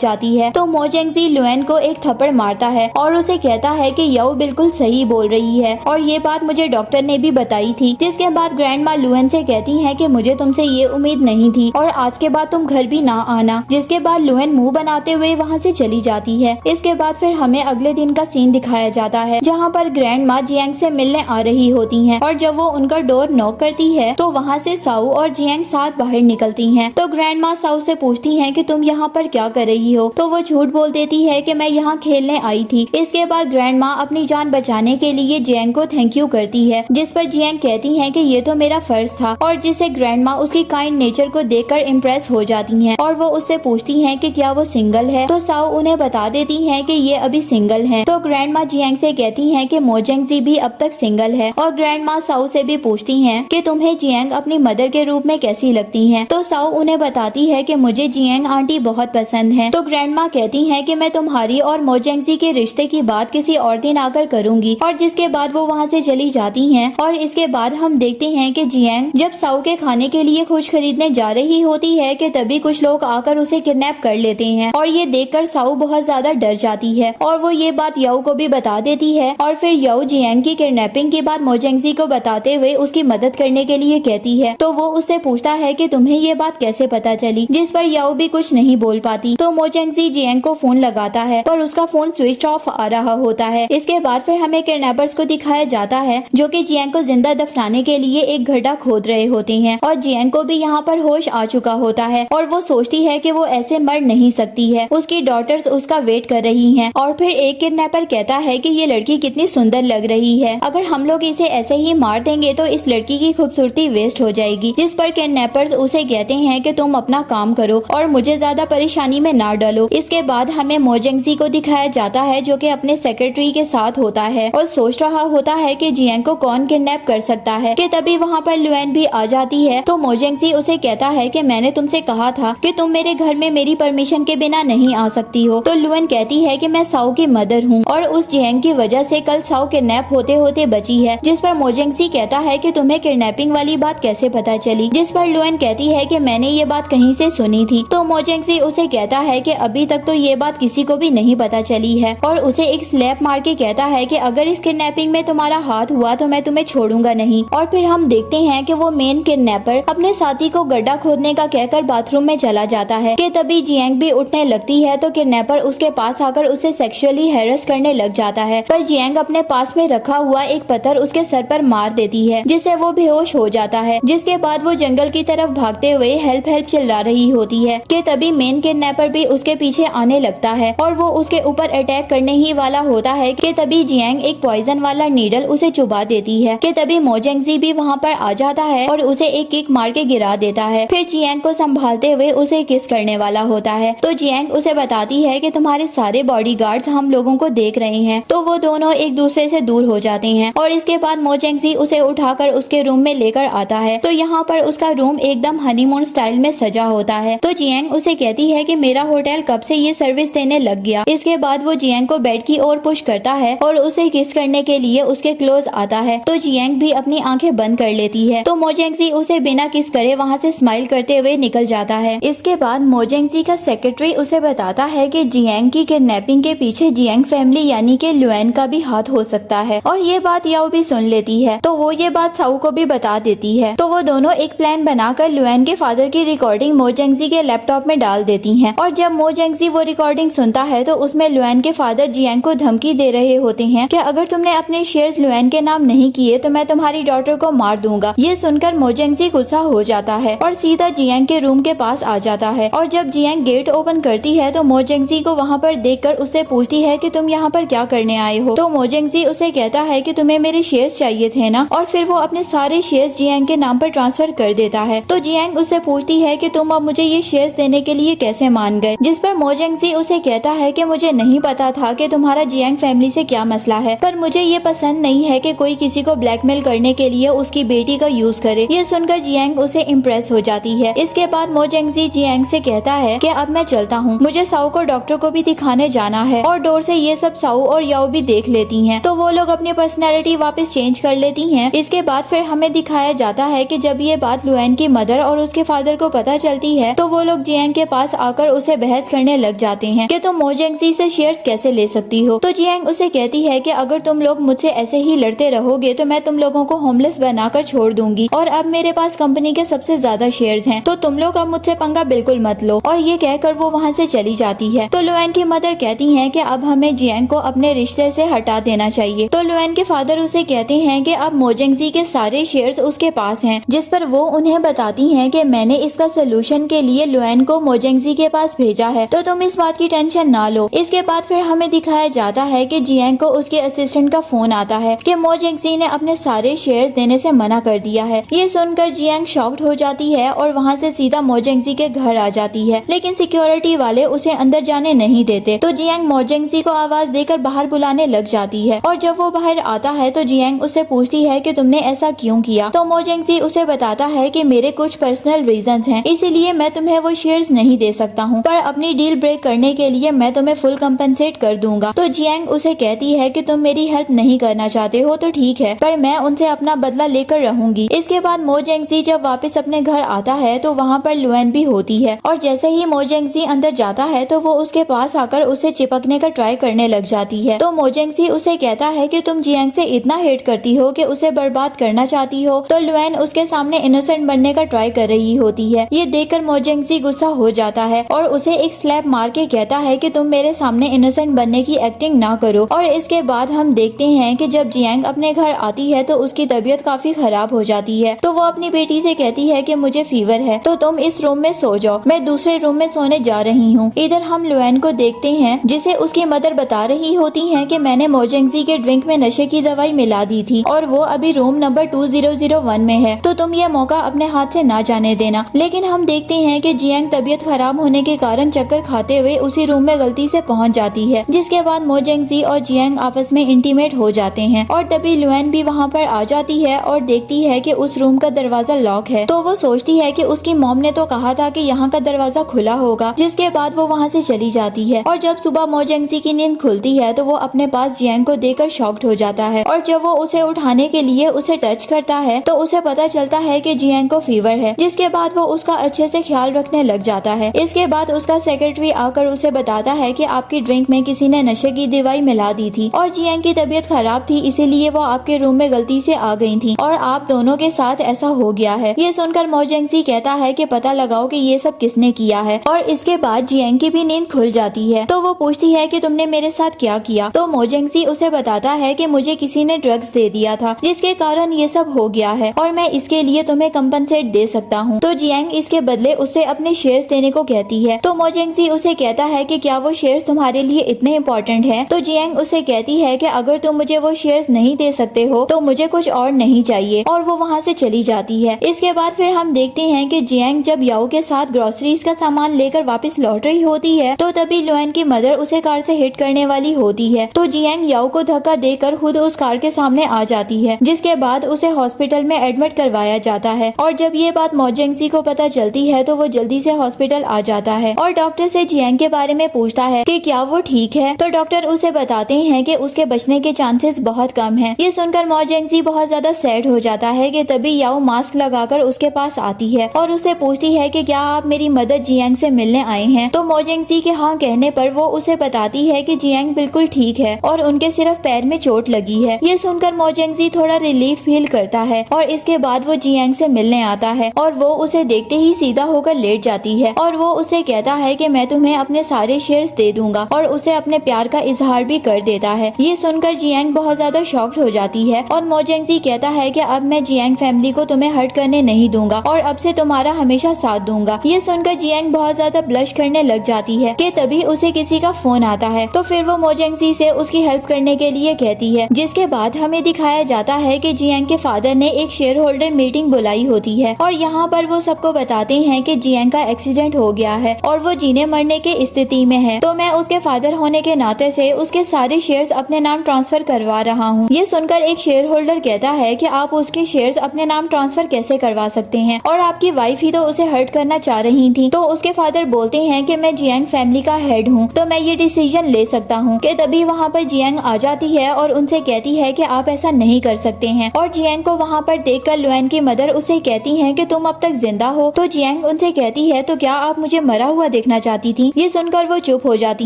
जाती है। तो मो जेंगजी लुएन को एक थप्पड़ मारता है और उसे कहता है कि याओ बिल्कुल सही बोल रही है और ये बात मुझे डॉक्टर ने भी बताई थी। जिसके बाद ग्रैंड माँ लुएन से कहती है कि मुझे तुमसे ये उम्मीद नहीं थी और आज के बाद तुम घर भी ना आना। जिसके बाद लुएन मुंह बनाते हुए वहाँ से चली जाती है। इसके बाद फिर हमें अगले दिन का सीन दिखाया जाता है जहाँ पर ग्रैंड माँ जियांग से मिलने आ रही होती हैं और जब वो उनका डोर नॉक करती है तो वहाँ से साउ और जियांग साथ बाहर निकलती हैं। तो ग्रैंड माँ साउ से पूछती हैं कि तुम यहाँ पर क्या कर रही हो। तो वो झूठ बोल देती है कि मैं यहाँ खेलने आई थी। इसके बाद ग्रैंड माँ अपनी जान बचाने के लिए जियांग को थैंक यू करती है, जिस पर जियांग कहती है कि ये तो मेरा फर्ज था और जिसे ग्रैंड माँ उसकी काइंड नेचर को देखकर इम्प्रेस हो जाती हैं और वो उससे पूछती हैं कि क्या वो सिंगल है। तो साउ उन्हें बता देती है कि ये अभी सिंगल है। तो ग्रैंड माँ जियांग से कहती है कि मो जेंगजी भी अब तक सिंगल है और ग्रैंड माँ साउ से भी पूछती हैं कि तुम्हें जियांग अपनी मदर के रूप में कैसी लगती हैं। तो साउ उन्हें बताती है कि मुझे जियांग आंटी बहुत पसंद है। तो ग्रैंड माँ कहती है कि मैं तुम्हारी और मो जेंगजी के रिश्ते की बात किसी और दिन आकर करूंगी और जिसके बाद वो वहाँ से चली जाती हैं। और इसके बाद हम देखते हैं कि जियांग जब साउ के खाने के लिए कुछ खरीदने जा रही होती है कि तभी कुछ लोग आकर उसे किडनैप कर लेते हैं और ये देखकर साउ बहुत ज्यादा डर जाती है और वो ये बात याओ को भी बता देती है। और फिर याओ जियांग की किडनैपिंग के बाद मो जेंगजी को बताते हुए उसकी मदद करने के लिए कहती है। तो वो उससे पूछता है कि तुम्हें ये बात कैसे पता चली, जिस पर याओ भी कुछ नहीं बोल पाती। तो मो जेंगजी जियांग को फोन लगाता है पर उसका फोन स्विच ऑफ आ रहा होता है। इसके बाद फिर हमें किडनैपर्स को दिखाया जाता है जो कि जियांग को जिंदा दफनाने के लिए एक गड्ढा खोद रहे होते हैं और जियांग को भी यहाँ पर होश आ चुका होता है और वो सोचती है कि वो ऐसे मर नहीं सकती है। उसकी डॉटर्स उसका वेट कर रही हैं। और फिर एक किडनैपर कहता है कि ये लड़की कितनी सुंदर लग रही है, अगर हम लोग इसे ऐसे ही मार देंगे तो इस लड़की की खूबसूरती वेस्ट हो जाएगी। जिस पर किडनैपर्स उसे कहते हैं कि तुम अपना काम करो और मुझे ज्यादा परेशानी में ना डालो। इसके बाद हमें मो जेंगजी को दिखाया जाता है जो कि अपने सेक्रेटरी के साथ होता है और सोच रहा होता है कि जियांग को कौन किडनैप कर सकता है कि तभी वहाँ पर लुएन भी आ जाती है। तो मो जेंगजी उसे कहता है कि मैंने तुमसे कहा था कि तुम मेरे घर में मेरी परमिशन के बिना नहीं आ सकती हो। तो लुएन कहती है कि मैं साउ की मदर हूँ और उस जियांग की वजह से कल साउ किडनैप होते होते बची है। जिस पर मो जेंगजी कहता है कि तुम्हें किडनैपिंग वाली बात कैसे पता चली, जिस पर लुएन कहती है कि मैंने ये बात कहीं से सुनी थी। तो मो जेंगजी उसे कहता है कि अभी तक तो ये बात किसी को भी नहीं पता चली है और उसे एक स्लैप मार के कहता है कि अगर इस किडनैपिंग में तुम्हारा हाथ हुआ तो मैं तुम्हें छोड़ूंगा नहीं। और फिर हम देखते हैं कि वो मेन किडनैपर अपने साथी को गड्ढा खोदने का कहकर बाथरूम में चला जाता है कि तभी जियांग भी उठने लगती है। तो किडनैपर उसके पास आकर उसे सेक्सुअली हैरेस करने लग जाता है पर जियांग अपने पास में रखा हुआ एक पत्थर उसके सर पर मार देती है जिससे वो बेहोश हो जाता है। जिसके बाद वो जंगल की तरफ भागते हुए हेल्प हेल्प चिल्ला रही होती है कि तभी मेन किडनैपर भी उसके पीछे आने लगता है और वो उसके ऊपर अटैक करने ही वाला होता है कि तभी जियांग एक पॉइजन वाला नीडल उसे चुबा देती है कि तभी मो जेंगजी भी वहाँ पर आ जाता है और उसे एक किक मार के गिरा देता है। फिर जियांग को संभालते हुए उसे किस करने वाला होता है। तो जियांग उसे बताती है कि तुम्हारे सारे बॉडीगार्ड्स हम लोगों को देख रहे हैं। तो वो दोनों एक दूसरे से दूर हो जाते हैं और इसके बाद मो जेंगजी उसे उठाकर उसके रूम में लेकर आता है। तो यहाँ पर उसका रूम एकदम हनीमून स्टाइल में सजा होता है। तो जियांग उसे कहती है कि मेरा होटल कब से ये सर्विस देने लग गया। इसके बाद वो जियांग को बेड की ओर पुश करता है और उसे किस करने के लिए उसके क्लोज आता है। तो जियांग भी अपनी आंखें बंद कर लेती है। तो मो जेंगजी उसे बिना किस करे वहाँ से स्माइल करते हुए निकल जाता है। इसके बाद मो जेंगजी का सेक्रेटरी उसे बताता है कि जियांग की किडनैपिंग के पीछे जियांग फैमिली यानी कि लुएन का भी हाथ हो सकता है और ये बात याओ भी सुन लेती है। तो वो ये बात साउ को भी बता देती है। तो वो दोनों एक प्लान बनाकर लुएन के फादर की रिकॉर्डिंग मो जेंगजी के लैपटॉप में डाल देती हैं और जब मो जेंगजी वो रिकॉर्डिंग सुनता है तो उसमें लुएन के फादर जियांग को धमकी दे रहे होते हैं कि अगर तुमने अपने शेयर्स लुएन के नाम नहीं किए तो मैं तुम्हारी डॉटर को मार दूंगा। ये सुनकर मो जेंगजी गुस्सा हो जाता है और सीधा जियांग के रूम के पास आ जाता है और जब जियांग गेट ओपन करती है तो मो जेंगजी को वहाँ पर देखकर उससे पूछती है कि तुम यहाँ पर क्या करने आए हो। तो मो जेंगजी उसे कहता है कि तुम्हें मेरे शेयर्स चाहिए थे ना और फिर वो अपने सारे शेयर्स जियांग के नाम पर ट्रांसफर कर देता है। तो जियांग उससे पूछती है कि तुम अब मुझे ये शेयर्स देने के लिए कैसे मान गए, जिस पर मो जेंगजी उसे कहता है कि मुझे नहीं पता था कि तुम्हारा जियांग फैमिली से क्या मसला है, पर मुझे ये पसंद नहीं है कि कोई किसी को ब्लैकमेल करने के लिए उसकी बेटी का यूज करे। ये सुनकर जियांग उसे इम्प्रेस हो जाती है। इसके बाद मो जेंगजी जियांग से कहता है कि अब मैं चलता हूँ, मुझे साउ को डॉक्टर को भी दिखाने जाना है और डोर से ये सब साउ और याओ भी देख लेती हैं। तो वो लोग अपनी पर्सनैलिटी वापस चेंज कर लेती हैं। इसके बाद फिर हमें हमें दिखाया जाता है कि जब ये बात लुएन की मदर और उसके फादर को पता चलती है तो वो लोग जियांग के पास आकर उसे बहस करने लग जाते हैं कि तुम मोजेंगजी से शेयर्स कैसे ले सकती हो। तो जियांग उसे कहती है कि अगर तुम लोग मुझसे ऐसे ही लड़ते रहोगे तो मैं तुम लोगों को होमलेस बनाकर छोड़ दूंगी और अब मेरे पास कंपनी के सबसे ज्यादा शेयर्स हैं, तो तुम लोग अब मुझसे पंगा बिल्कुल मत लो। और ये कहकर वो वहाँ से चली जाती है। तो लुएन की मदर कहती है कि अब हमें जियांग को अपने रिश्ते से हटा देना चाहिए। तो लुएन के फादर उसे कहते हैं कि अब मोजेंगजी के सारे शेयर्स उसके पास हैं, जिस पर वो उन्हें बताती हैं कि मैंने इसका सोल्यूशन के लिए लुएन को मोजेंगजी के पास भेजा है, तो तुम इस बात की टेंशन ना लो। इसके बाद फिर हमें दिखाया जाता है कि जियांग को उसके असिस्टेंट का फोन आता है कि मोजेंगजी ने अपने सारे शेयर्स देने से मना कर दिया है। ये सुनकर जियांग शॉक्ड हो जाती है और वहाँ से सीधा मोजेंगजी के घर आ जाती है, लेकिन सिक्योरिटी वाले उसे अंदर जाने नहीं देते। तो जियांग मोजेंगजी को आवाज देकर बाहर बुलाने लग जाती है और जब वो बाहर आता है तो जियांग उससे पूछती है कि तुमने ऐसा क्यों किया। तो मोजेंगजी उसे बताता है कि मेरे कुछ पर्सनल रीजंस हैं, इसीलिए मैं तुम्हें वो शेयर्स नहीं दे सकता हूँ, पर अपनी डील ब्रेक करने के लिए मैं तुम्हें फुल कंपनसेट कर दूंगा। तो जियांग उसे कहती है कि तुम मेरी हेल्प नहीं करना चाहते हो तो ठीक है, पर मैं उनसे अपना बदला लेकर रहूंगी। इसके बाद मोजेंगजी जब वापस अपने घर आता है तो वहाँ पर लुएन भी होती है और जैसे ही मोजेंगजी अंदर जाता है तो वो उसके पास आकर उसे चिपकने का ट्राई करने लग जाती है। तो मोजेंगजी उसे कहता है कि तुम जियांग से इतना हेट करती हो कि उसे बर्बाद करना चाहती हो। तो लुएन उसके सामने इनोसेंट बनने का ट्राई कर रही होती है। ये देखकर मोजेंगजी गुस्सा हो जाता है और उसे एक स्लैप मार के कहता है कि तुम मेरे सामने इनोसेंट बनने की एक्टिंग ना करो। और इसके बाद हम देखते हैं कि जब जियांग अपने घर आती है तो उसकी तबीयत काफी खराब हो जाती है। तो वो अपनी बेटी से कहती है कि मुझे फीवर है तो तुम इस रूम में सो जाओ, मैं दूसरे रूम में सोने जा रही हूँ। इधर हम लुएन को देखते हैं जिसे उसकी मदर बता रही होती है कि मैंने मोजेंगजी के ड्रिंक में नशे की दवाई मिला दी थी और वो अभी रूम नंबर 2001 में है, तो तुम ये मौका अपने हाथ से ना जाने देना। लेकिन हम देखते हैं कि जियांग तबीयत खराब होने के कारण चक्कर खाते हुए उसी रूम में गलती से पहुंच जाती है, जिसके बाद मोजेंगजी और जियांग आपस में इंटीमेट हो जाते हैं। और तभी लुएन भी वहाँ पर आ जाती है और देखती है कि उस रूम का दरवाजा लॉक है। तो वो सोचती है कि उसकी मॉम ने तो कहा था कि यहाँ का दरवाजा खुला होगा, जिसके बाद वो वहाँ से चली जाती है। और जब सुबह मोजेंगजी की नींद खुलती है तो वो अपने पास जियांग को देखकर शॉक्ड हो जाता है और जब वो उसे उठाने के लिए उसे टच करता है तो उसे पता चलता है कि जियांग को फीवर है, जिसके बाद वो उसका अच्छे से ख्याल रखने लग जाता है। इसके बाद उसका सेक्रेटरी आकर उसे बताता है कि आपकी ड्रिंक में किसी ने नशे की दवाई मिला दी थी और जियांग की तबीयत खराब थी, इसीलिए वो आपके रूम में गलती से आ गई थी और आप दोनों के साथ ऐसा हो गया है। ये सुनकर मोजेंगजी कहता है कि पता लगाओ कि ये सब किसने किया है। और इसके बाद जियांग की भी नींद खुल जाती है। तो वो पूछती है कि तुमने मेरे साथ क्या किया। तो मोजेंगजी उसे बताता है कि मुझे किसी ने ड्रग्स दे दिया था, जिसके कारण ये सब हो गया है और मैं इसके लिए तुम्हें कंपनसेट दे सकता हूँ। तो जियांग इसके बदले उसे अपने शेयर्स देने को कहती है। तो मोजेंगजी उसे कहता है कि क्या वो शेयर्स तुम्हारे लिए इतने इम्पोर्टेंट हैं। तो जियांग उसे कहती है कि अगर तुम मुझे वो शेयर्स नहीं दे सकते हो तो मुझे कुछ और नहीं चाहिए और वो वहाँ से चली जाती है। इसके बाद फिर हम देखते हैं कि जियांग जब याओ के साथ ग्रोसरीज का सामान लेकर वापस लौट रही होती है तो तभी लुएन की मदर उसे कार से हिट करने वाली होती है। तो जियांग याओ को धक्का देकर खुद उस कार के सामने आ जाती है, जिसके बाद उसे हॉस्पिटल में एडमिट करवाया जाता है। और जब ये बात मोजेंगजी को पता चलती है तो वो जल्दी से हॉस्पिटल आ जाता है और डॉक्टर से जियांग के बारे में पूछता है कि क्या वो ठीक है। तो डॉक्टर उसे बताते हैं कि उसके बचने के चांसेस बहुत कम हैं। ये सुनकर मोजेंगजी बहुत ज्यादा सैड हो जाता है कि तभी याओ मास्क लगाकर उसके पास आती है और उससे पूछती है कि क्या आप मेरी मदर जियांग से मिलने आए हैं। तो मोजेंगजी के हाँ कहने पर वो उसे बताती है कि जियांग बिल्कुल ठीक है और उनके सिर्फ पैर में चोट लगी है। ये सुनकर मोजेंगजी थोड़ा रिलीफ फील करता है और इसके बाद वो जियांग से मिलने आता है और वो उसे देखते ही सीधा होकर लेट जाती है और वो उसे कहता है कि मैं तुम्हें अपने सारे शेयर्स दे दूंगा और उसे अपने प्यार का इजहार भी कर देता है। ये सुनकर जियांग बहुत ज्यादा शॉक्ड हो जाती है और मोजेंगजी कहता है कि अब मैं जियांग फैमिली को तुम्हें हर्ट करने नहीं दूंगा और अब से तुम्हारा हमेशा साथ दूंगा। ये सुनकर जियांग बहुत ज्यादा ब्लश करने लग जाती है कि तभी उसे किसी का फोन आता है। तो फिर वो मोजेंगजी से उसकी हेल्प करने के लिए कहती है, जिसके बाद हमें दिखाया जाता है कि जियांग के फादर ने एक शेयर होल्डर मीटिंग बुलाई होती है और यहाँ पर वो सबको बताते हैं कि जियांग का एक्सीडेंट हो गया है और वो जीने मरने के स्थिति में है। तो मैं उसके फादर होने के नाते से उसके सारे शेयर्स अपने नाम ट्रांसफर करवा रहा हूँ। ये सुनकर एक शेयर होल्डर कहता है कि आप उसके शेयर्स अपने नाम ट्रांसफर कैसे करवा सकते हैं और आपकी वाइफ ही तो उसे हर्ट करना चाह रही थी। तो उसके फादर बोलते हैं कि मैं जियांग फैमिली का हेड हूँ तो मैं ये डिसीजन ले सकता हूँ। कि तभी वहाँ पर जियांग आ जाती है और उनसे कहती है कि आप ऐसा नहीं कर सकते हैं और जियांग को तो वहाँ पर देखकर लुएन की मदर उसे कहती है कि तुम अब तक जिंदा हो। तो जियांग उनसे कहती है तो क्या आप मुझे मरा हुआ देखना चाहती थी। ये सुनकर वो चुप हो जाती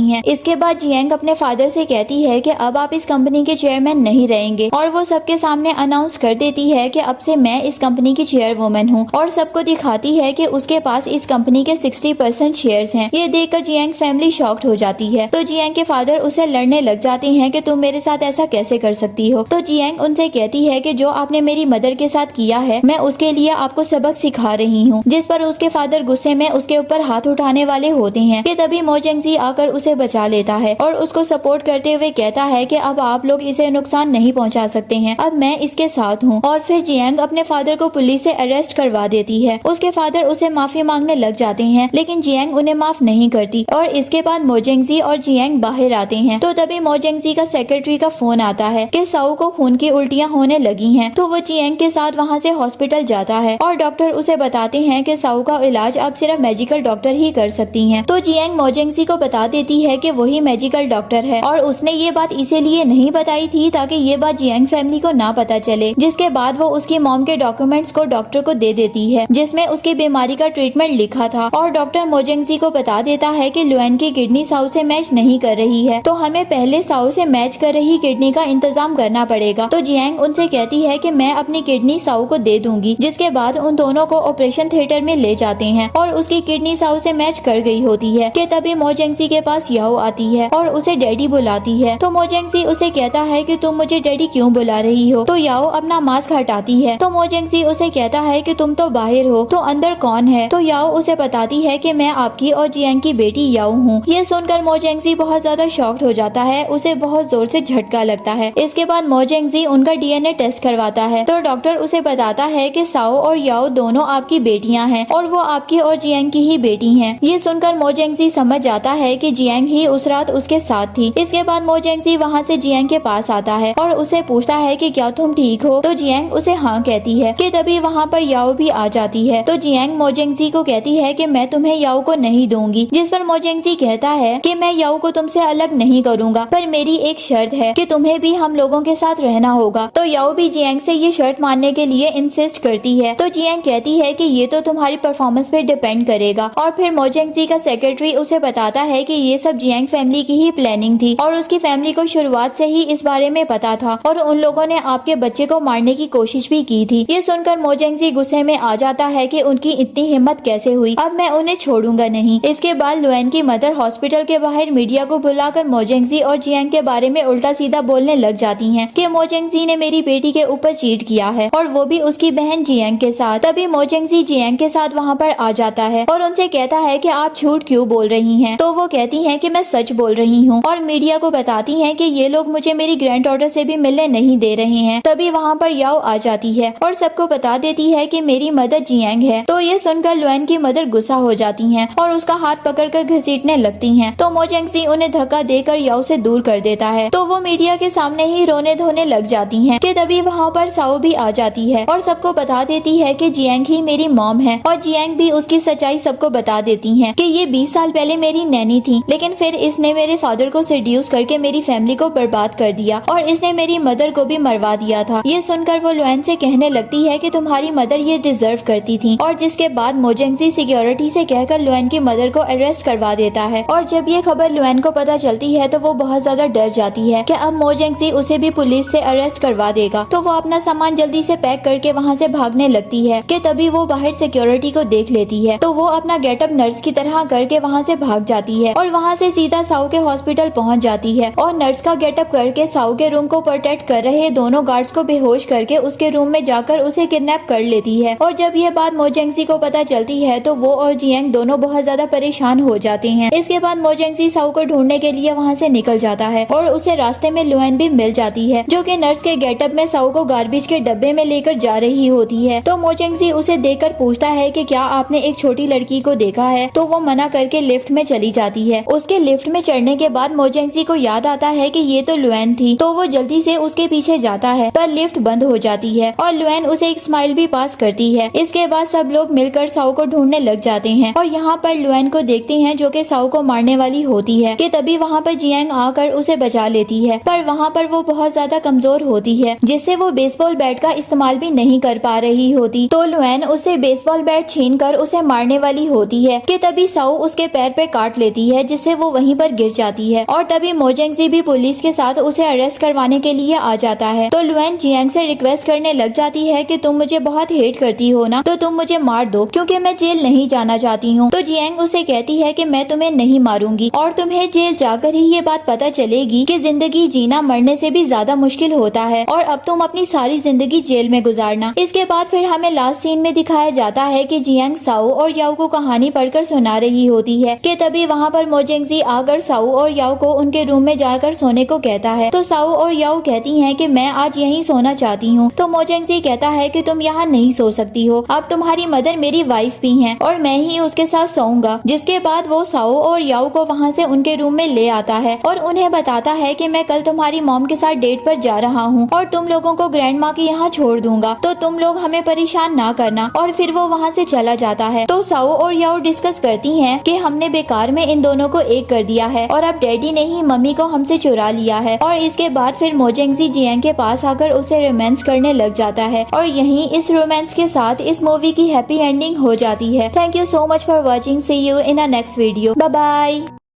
हैं। इसके बाद जियांग अपने फादर से कहती है कि अब आप इस कंपनी के चेयरमैन नहीं रहेंगे और वो सबके सामने अनाउंस कर देती है कि अब से मैं इस कंपनी की चेयरवुमन हूँ और सबको दिखाती है कि उसके पास इस कंपनी के 60% शेयर्स हैं। ये देखकर जियांग फैमिली शॉक्ड हो जाती है। तो जियांग के फादर उसे लड़ने लग जाते हैं कि तुम मेरे साथ ऐसा कैसे कर सकती हो। तो जियांग उनसे कहती है कि जो आपने मेरी मदर के साथ किया है मैं उसके लिए आपको सबक सिखा रही हूँ। जिस पर उसके फादर गुस्से में उसके ऊपर हाथ उठाने वाले होते हैं कि तभी मोजेंगजी आकर उसे बचा लेता है और उसको सपोर्ट करते हुए कहता है कि अब आप लोग इसे नुकसान नहीं पहुंचा सकते हैं, अब मैं इसके साथ हूँ। और फिर जियांग अपने फादर को पुलिस से अरेस्ट करवा देती है। उसके फादर उसे माफी मांगने लग जाते हैं लेकिन जियांग उन्हें माफ नहीं करती और इसके बाद मोजेंगजी और जियांग बाहर आते हैं। तो तभी मोजेंगजी का सेक्रेटरी का फोन आता है कि साउ को खून की उल्टियां होने लगी हैं। तो वो जियांग के साथ वहाँ से हॉस्पिटल जाता है और डॉक्टर उसे बताते हैं कि साउ का इलाज अब सिर्फ मेडिकल डॉक्टर ही कर सकती हैं। तो जियांग मोजेंगजी को बता देती है कि वही मेडिकल डॉक्टर है और उसने ये बात इसीलिए नहीं बताई थी ताकि ये बात जियांग फैमिली को ना पता चले। जिसके बाद वो उसकी मॉम के डॉक्यूमेंट्स को डॉक्टर को दे देती है जिसमें उसकी बीमारी का ट्रीटमेंट लिखा था और डॉक्टर मोजेंगजी को बता देता है कि लुएन की किडनी साउ से मैच नहीं कर रही है, तो हमें पहले साउ से मैच कर रही किडनी का इंतजाम करना पड़ेगा। तो जियांग उनसे कहती है कि मैं अपनी किडनी साउ को दे दूंगी। जिसके बाद उन दोनों को ऑपरेशन थिएटर में ले जाते हैं और उसकी किडनी साउ से मैच कर गई होती है कि तभी मोजेंगजी के पास याओ आती है और उसे डैडी बुलाती है। तो मोजेंगजी उसे कहता है कि तुम मुझे डैडी क्यों बुला रही हो। तो याओ अपना मास्क हटाती है। तो मोजेंगजी उसे कहता है कि तुम तो बाहर हो, तो अंदर कौन है। तो याओ उसे बताती है कि मैं आपकी और जियांग की बेटी याओ हूँ। ये सुनकर मोजेंगजी बहुत ज्यादा शॉक्ड हो जाता है, उसे बहुत जोर से झटका लगता है। इसके बाद मोजेंगजी उनका डीएनए टेस्ट करवाता है। तो डॉक्टर उसे बताता है कि साओ और याओ दोनों आपकी बेटियां हैं और वो आपकी और जियांग की ही बेटी हैं। ये सुनकर मोजेंगजी समझ जाता है कि जियांग ही उस रात उसके साथ थी। इसके बाद मोजेंगजी वहाँ से जियांग के पास आता है और उसे पूछता है कि क्या तुम ठीक हो। तो जियांग उसे हाँ कहती है कि तभी वहाँ पर याओ भी आ जाती है। तो जियांग मोजेंगजी को कहती है कि मैं तुम्हें याओ को नहीं दूंगी। जिस पर मोजेंगजी कहता है कि मैं याओ को तुमसे अलग नहीं करूंगा, पर मेरी एक शर्त है कि तुम्हें भी हम लोगों के साथ रहना होगा। तो याओ भी जियांग से ये शर्त मानने के लिए इंसिस्ट करती है। तो जियांग कहती है कि ये तो तुम्हारी परफॉर्मेंस पे डिपेंड करेगा। और फिर मोजेंगजी का सेक्रेटरी उसे बताता है कि ये सब जियांग फैमिली की ही प्लानिंग थी और उसकी फैमिली को शुरुआत से ही इस बारे में पता था और उन लोगों ने आपके बच्चे को मारने की कोशिश भी की थी। ये सुनकर मोजेंगजी गुस्से में आ जाता है कि उनकी इतनी हिम्मत कैसे हुई, अब मैं उन्हें छोड़ूंगा नहीं। इसके बाद लुएन की मदर हॉस्पिटल के बाहर मीडिया को बुलाकर मोजेंगजी और जियांग के बारे में उल्टा सीधा बोलने लग जाती हैं कि मोजेंगजी ने मेरी बेटी के ऊपर चीट किया है और वो भी उसकी बहन जियांग के साथ। तभी मोजेंगजी जियांग के साथ वहाँ पर आ जाता है और उनसे कहता है कि आप झूठ क्यों बोल रही हैं। तो वो कहती हैं कि मैं सच बोल रही हूँ और मीडिया को बताती हैं कि ये लोग मुझे मेरी ग्रैंड डॉटर से भी मिलने नहीं दे रहे हैं। तभी वहाँ पर याओ आ जाती है और सबको बता देती है कि मेरी मदर जियांग है। तो ये सुनकर लुएन की मदर गुस्सा हो जाती हैं और उसका हाथ पकड़कर घसीटने लगती हैं। तो मोजेंगजी उन्हें धक्का देकर याओ से दूर कर देता है। तो वो मीडिया के सामने ही रोने धोने लग जाती हैं कि तभी वहाँ पर साओ भी आ जाती है और सबको बता देती है कि जियांग ही मेरी मॉम है। और जियांग भी उसकी सच्चाई सबको बता देती हैं कि ये 20 साल पहले मेरी नैनी थी, लेकिन फिर इसने मेरे फादर को सेड्यूस करके मेरी फैमिली को बर्बाद कर दिया और इसने मेरी मदर को भी मरवा दिया था। ये सुनकर वो लुएन से कहने लगती है कि तुम्हारी मदर ये डिजर्व करती थी। और जिसके बाद मोजेंगजी सिक्योरिटी से कहकर लुएन की मदर को अरेस्ट करवा देता है। और जब ये खबर लुएन को पता चलती है तो वो बहुत ज्यादा डर जाती है कि अब मोजेंगजी उसे भी पुलिस से अरेस्ट करवा देगा। तो वो अपना सामान जल्दी से पैक करके वहाँ से भागने लगती है कि तभी वो बाहर सिक्योरिटी को देख लेती है। तो वो अपना गेटअप नर्स की तरह करके वहाँ से भाग जाती है और वहाँ से सीधा साउ के हॉस्पिटल पहुँच जाती है और नर्स का गेटअप करके साउ के रूम को प्रोटेक्ट कर रहे दोनों गार्ड्स को बेहोश करके उसके रूम में जाकर उसे किडनैप कर लेती है। और जब ये बात मोजेंगजी को पता चलती है तो वो और जियांग दोनों बहुत ज्यादा परेशान हो जाते हैं। इसके बाद मोजेंगजी साउ को ढूंढने के लिए वहाँ से निकल जाता है और उसे रास्ते में लुएन भी मिल जाती है जो कि नर्स के गेटअप में साउ को गार्बेज के डब्बे में लेकर जा रही होती है। तो मोजेंगजी उसे देखकर पूछता है कि क्या आपने एक छोटी लड़की को देखा है। तो वो मना करके लिफ्ट में चली जाती है। उसके लिफ्ट में चढ़ने के बाद मोजेंगजी को याद आता है कि ये तो लुएन थी। तो वो जल्दी से उसके पीछे जाता है पर लिफ्ट बंद हो जाती है और लुएन उसे एक स्माइल भी पास करती है। इसके बाद सब लोग मिलकर साउ को ढूंढने लग जाते हैं और यहाँ पर लुएन को देखते हैं जो कि साउ को मारने वाली होती है कि तभी वहाँ पर जियांग आकर उसे बचा लेती है। पर वहाँ पर वो बहुत ज्यादा कमजोर होती है जिससे वो बेसबॉल बैट का इस्तेमाल भी नहीं कर पा रही होती तो लुएन उसे बेसबॉल बैट छीनकर उसे मारने वाली होती है कि तभी साउ उसके पैर पे काट लेती है जिससे वो वहीं पर गिर जाती है और तभी मोजेंगजी भी पुलिस के साथ उसे अरेस्ट करवाने के लिए आ जाता है। तो लुएन जियांग से रिक्वेस्ट करने लग जाती है कि तुम मुझे बहुत हेट करती हो ना, तो तुम मुझे मार दो क्योंकि मैं जेल नहीं जाना चाहती हूँ। तो जियांग उसे कहती है कि मैं तुम्हें नहीं मारूंगी और तुम्हें जेल जाकर ही ये बात पता चलेगी कि जिंदगी जीना मरने से भी ज्यादा मुश्किल होता है और अब तुम अपनी सारी जिंदगी जेल में गुजारना। इसके बाद फिर हमें लास्ट सीन में दिखाया जाता है कि जियांग साउ और याओ को कहानी पढ़कर सुना रही होती है कि तभी वहाँ पर मोजेंगजी आकर साउ और याओ को उनके रूम में जाकर सोने को कहता है। तो साउ और याओ कहती हैं कि मैं आज यहीं सोना चाहती हूँ। तो मोजेंगजी कहता है कि तुम यहाँ नहीं सो सकती हो, अब तुम्हारी मदर मेरी वाइफ भी हैं और मैं ही उसके साथ सोऊंगा। जिसके बाद वो साउ और याओ को वहाँ से उनके रूम में ले आता है और उन्हें बताता है कि मैं कल तुम्हारी मॉम के साथ डेट पर जा रहा हूँ और तुम लोगों को ग्रैंड माँ के यहाँ छोड़ दूंगा, तो तुम लोग हमें परेशान ना करना। और फिर वो वहाँ से चला जाता है। तो साउ और याओ डिस्कस करती हैं कि हमने बेकार में इन दोनों को एक कर दिया है और अब डैडी ने ही मम्मी को हमसे चुरा लिया है। और इसके बाद फिर मोजेंगजी जियांग के पास आकर उसे रोमांस करने लग जाता है और यहीं इस रोमांस के साथ इस मूवी की हैप्पी एंडिंग हो जाती है। Thank you so much for watching. See you in a next video. Bye bye.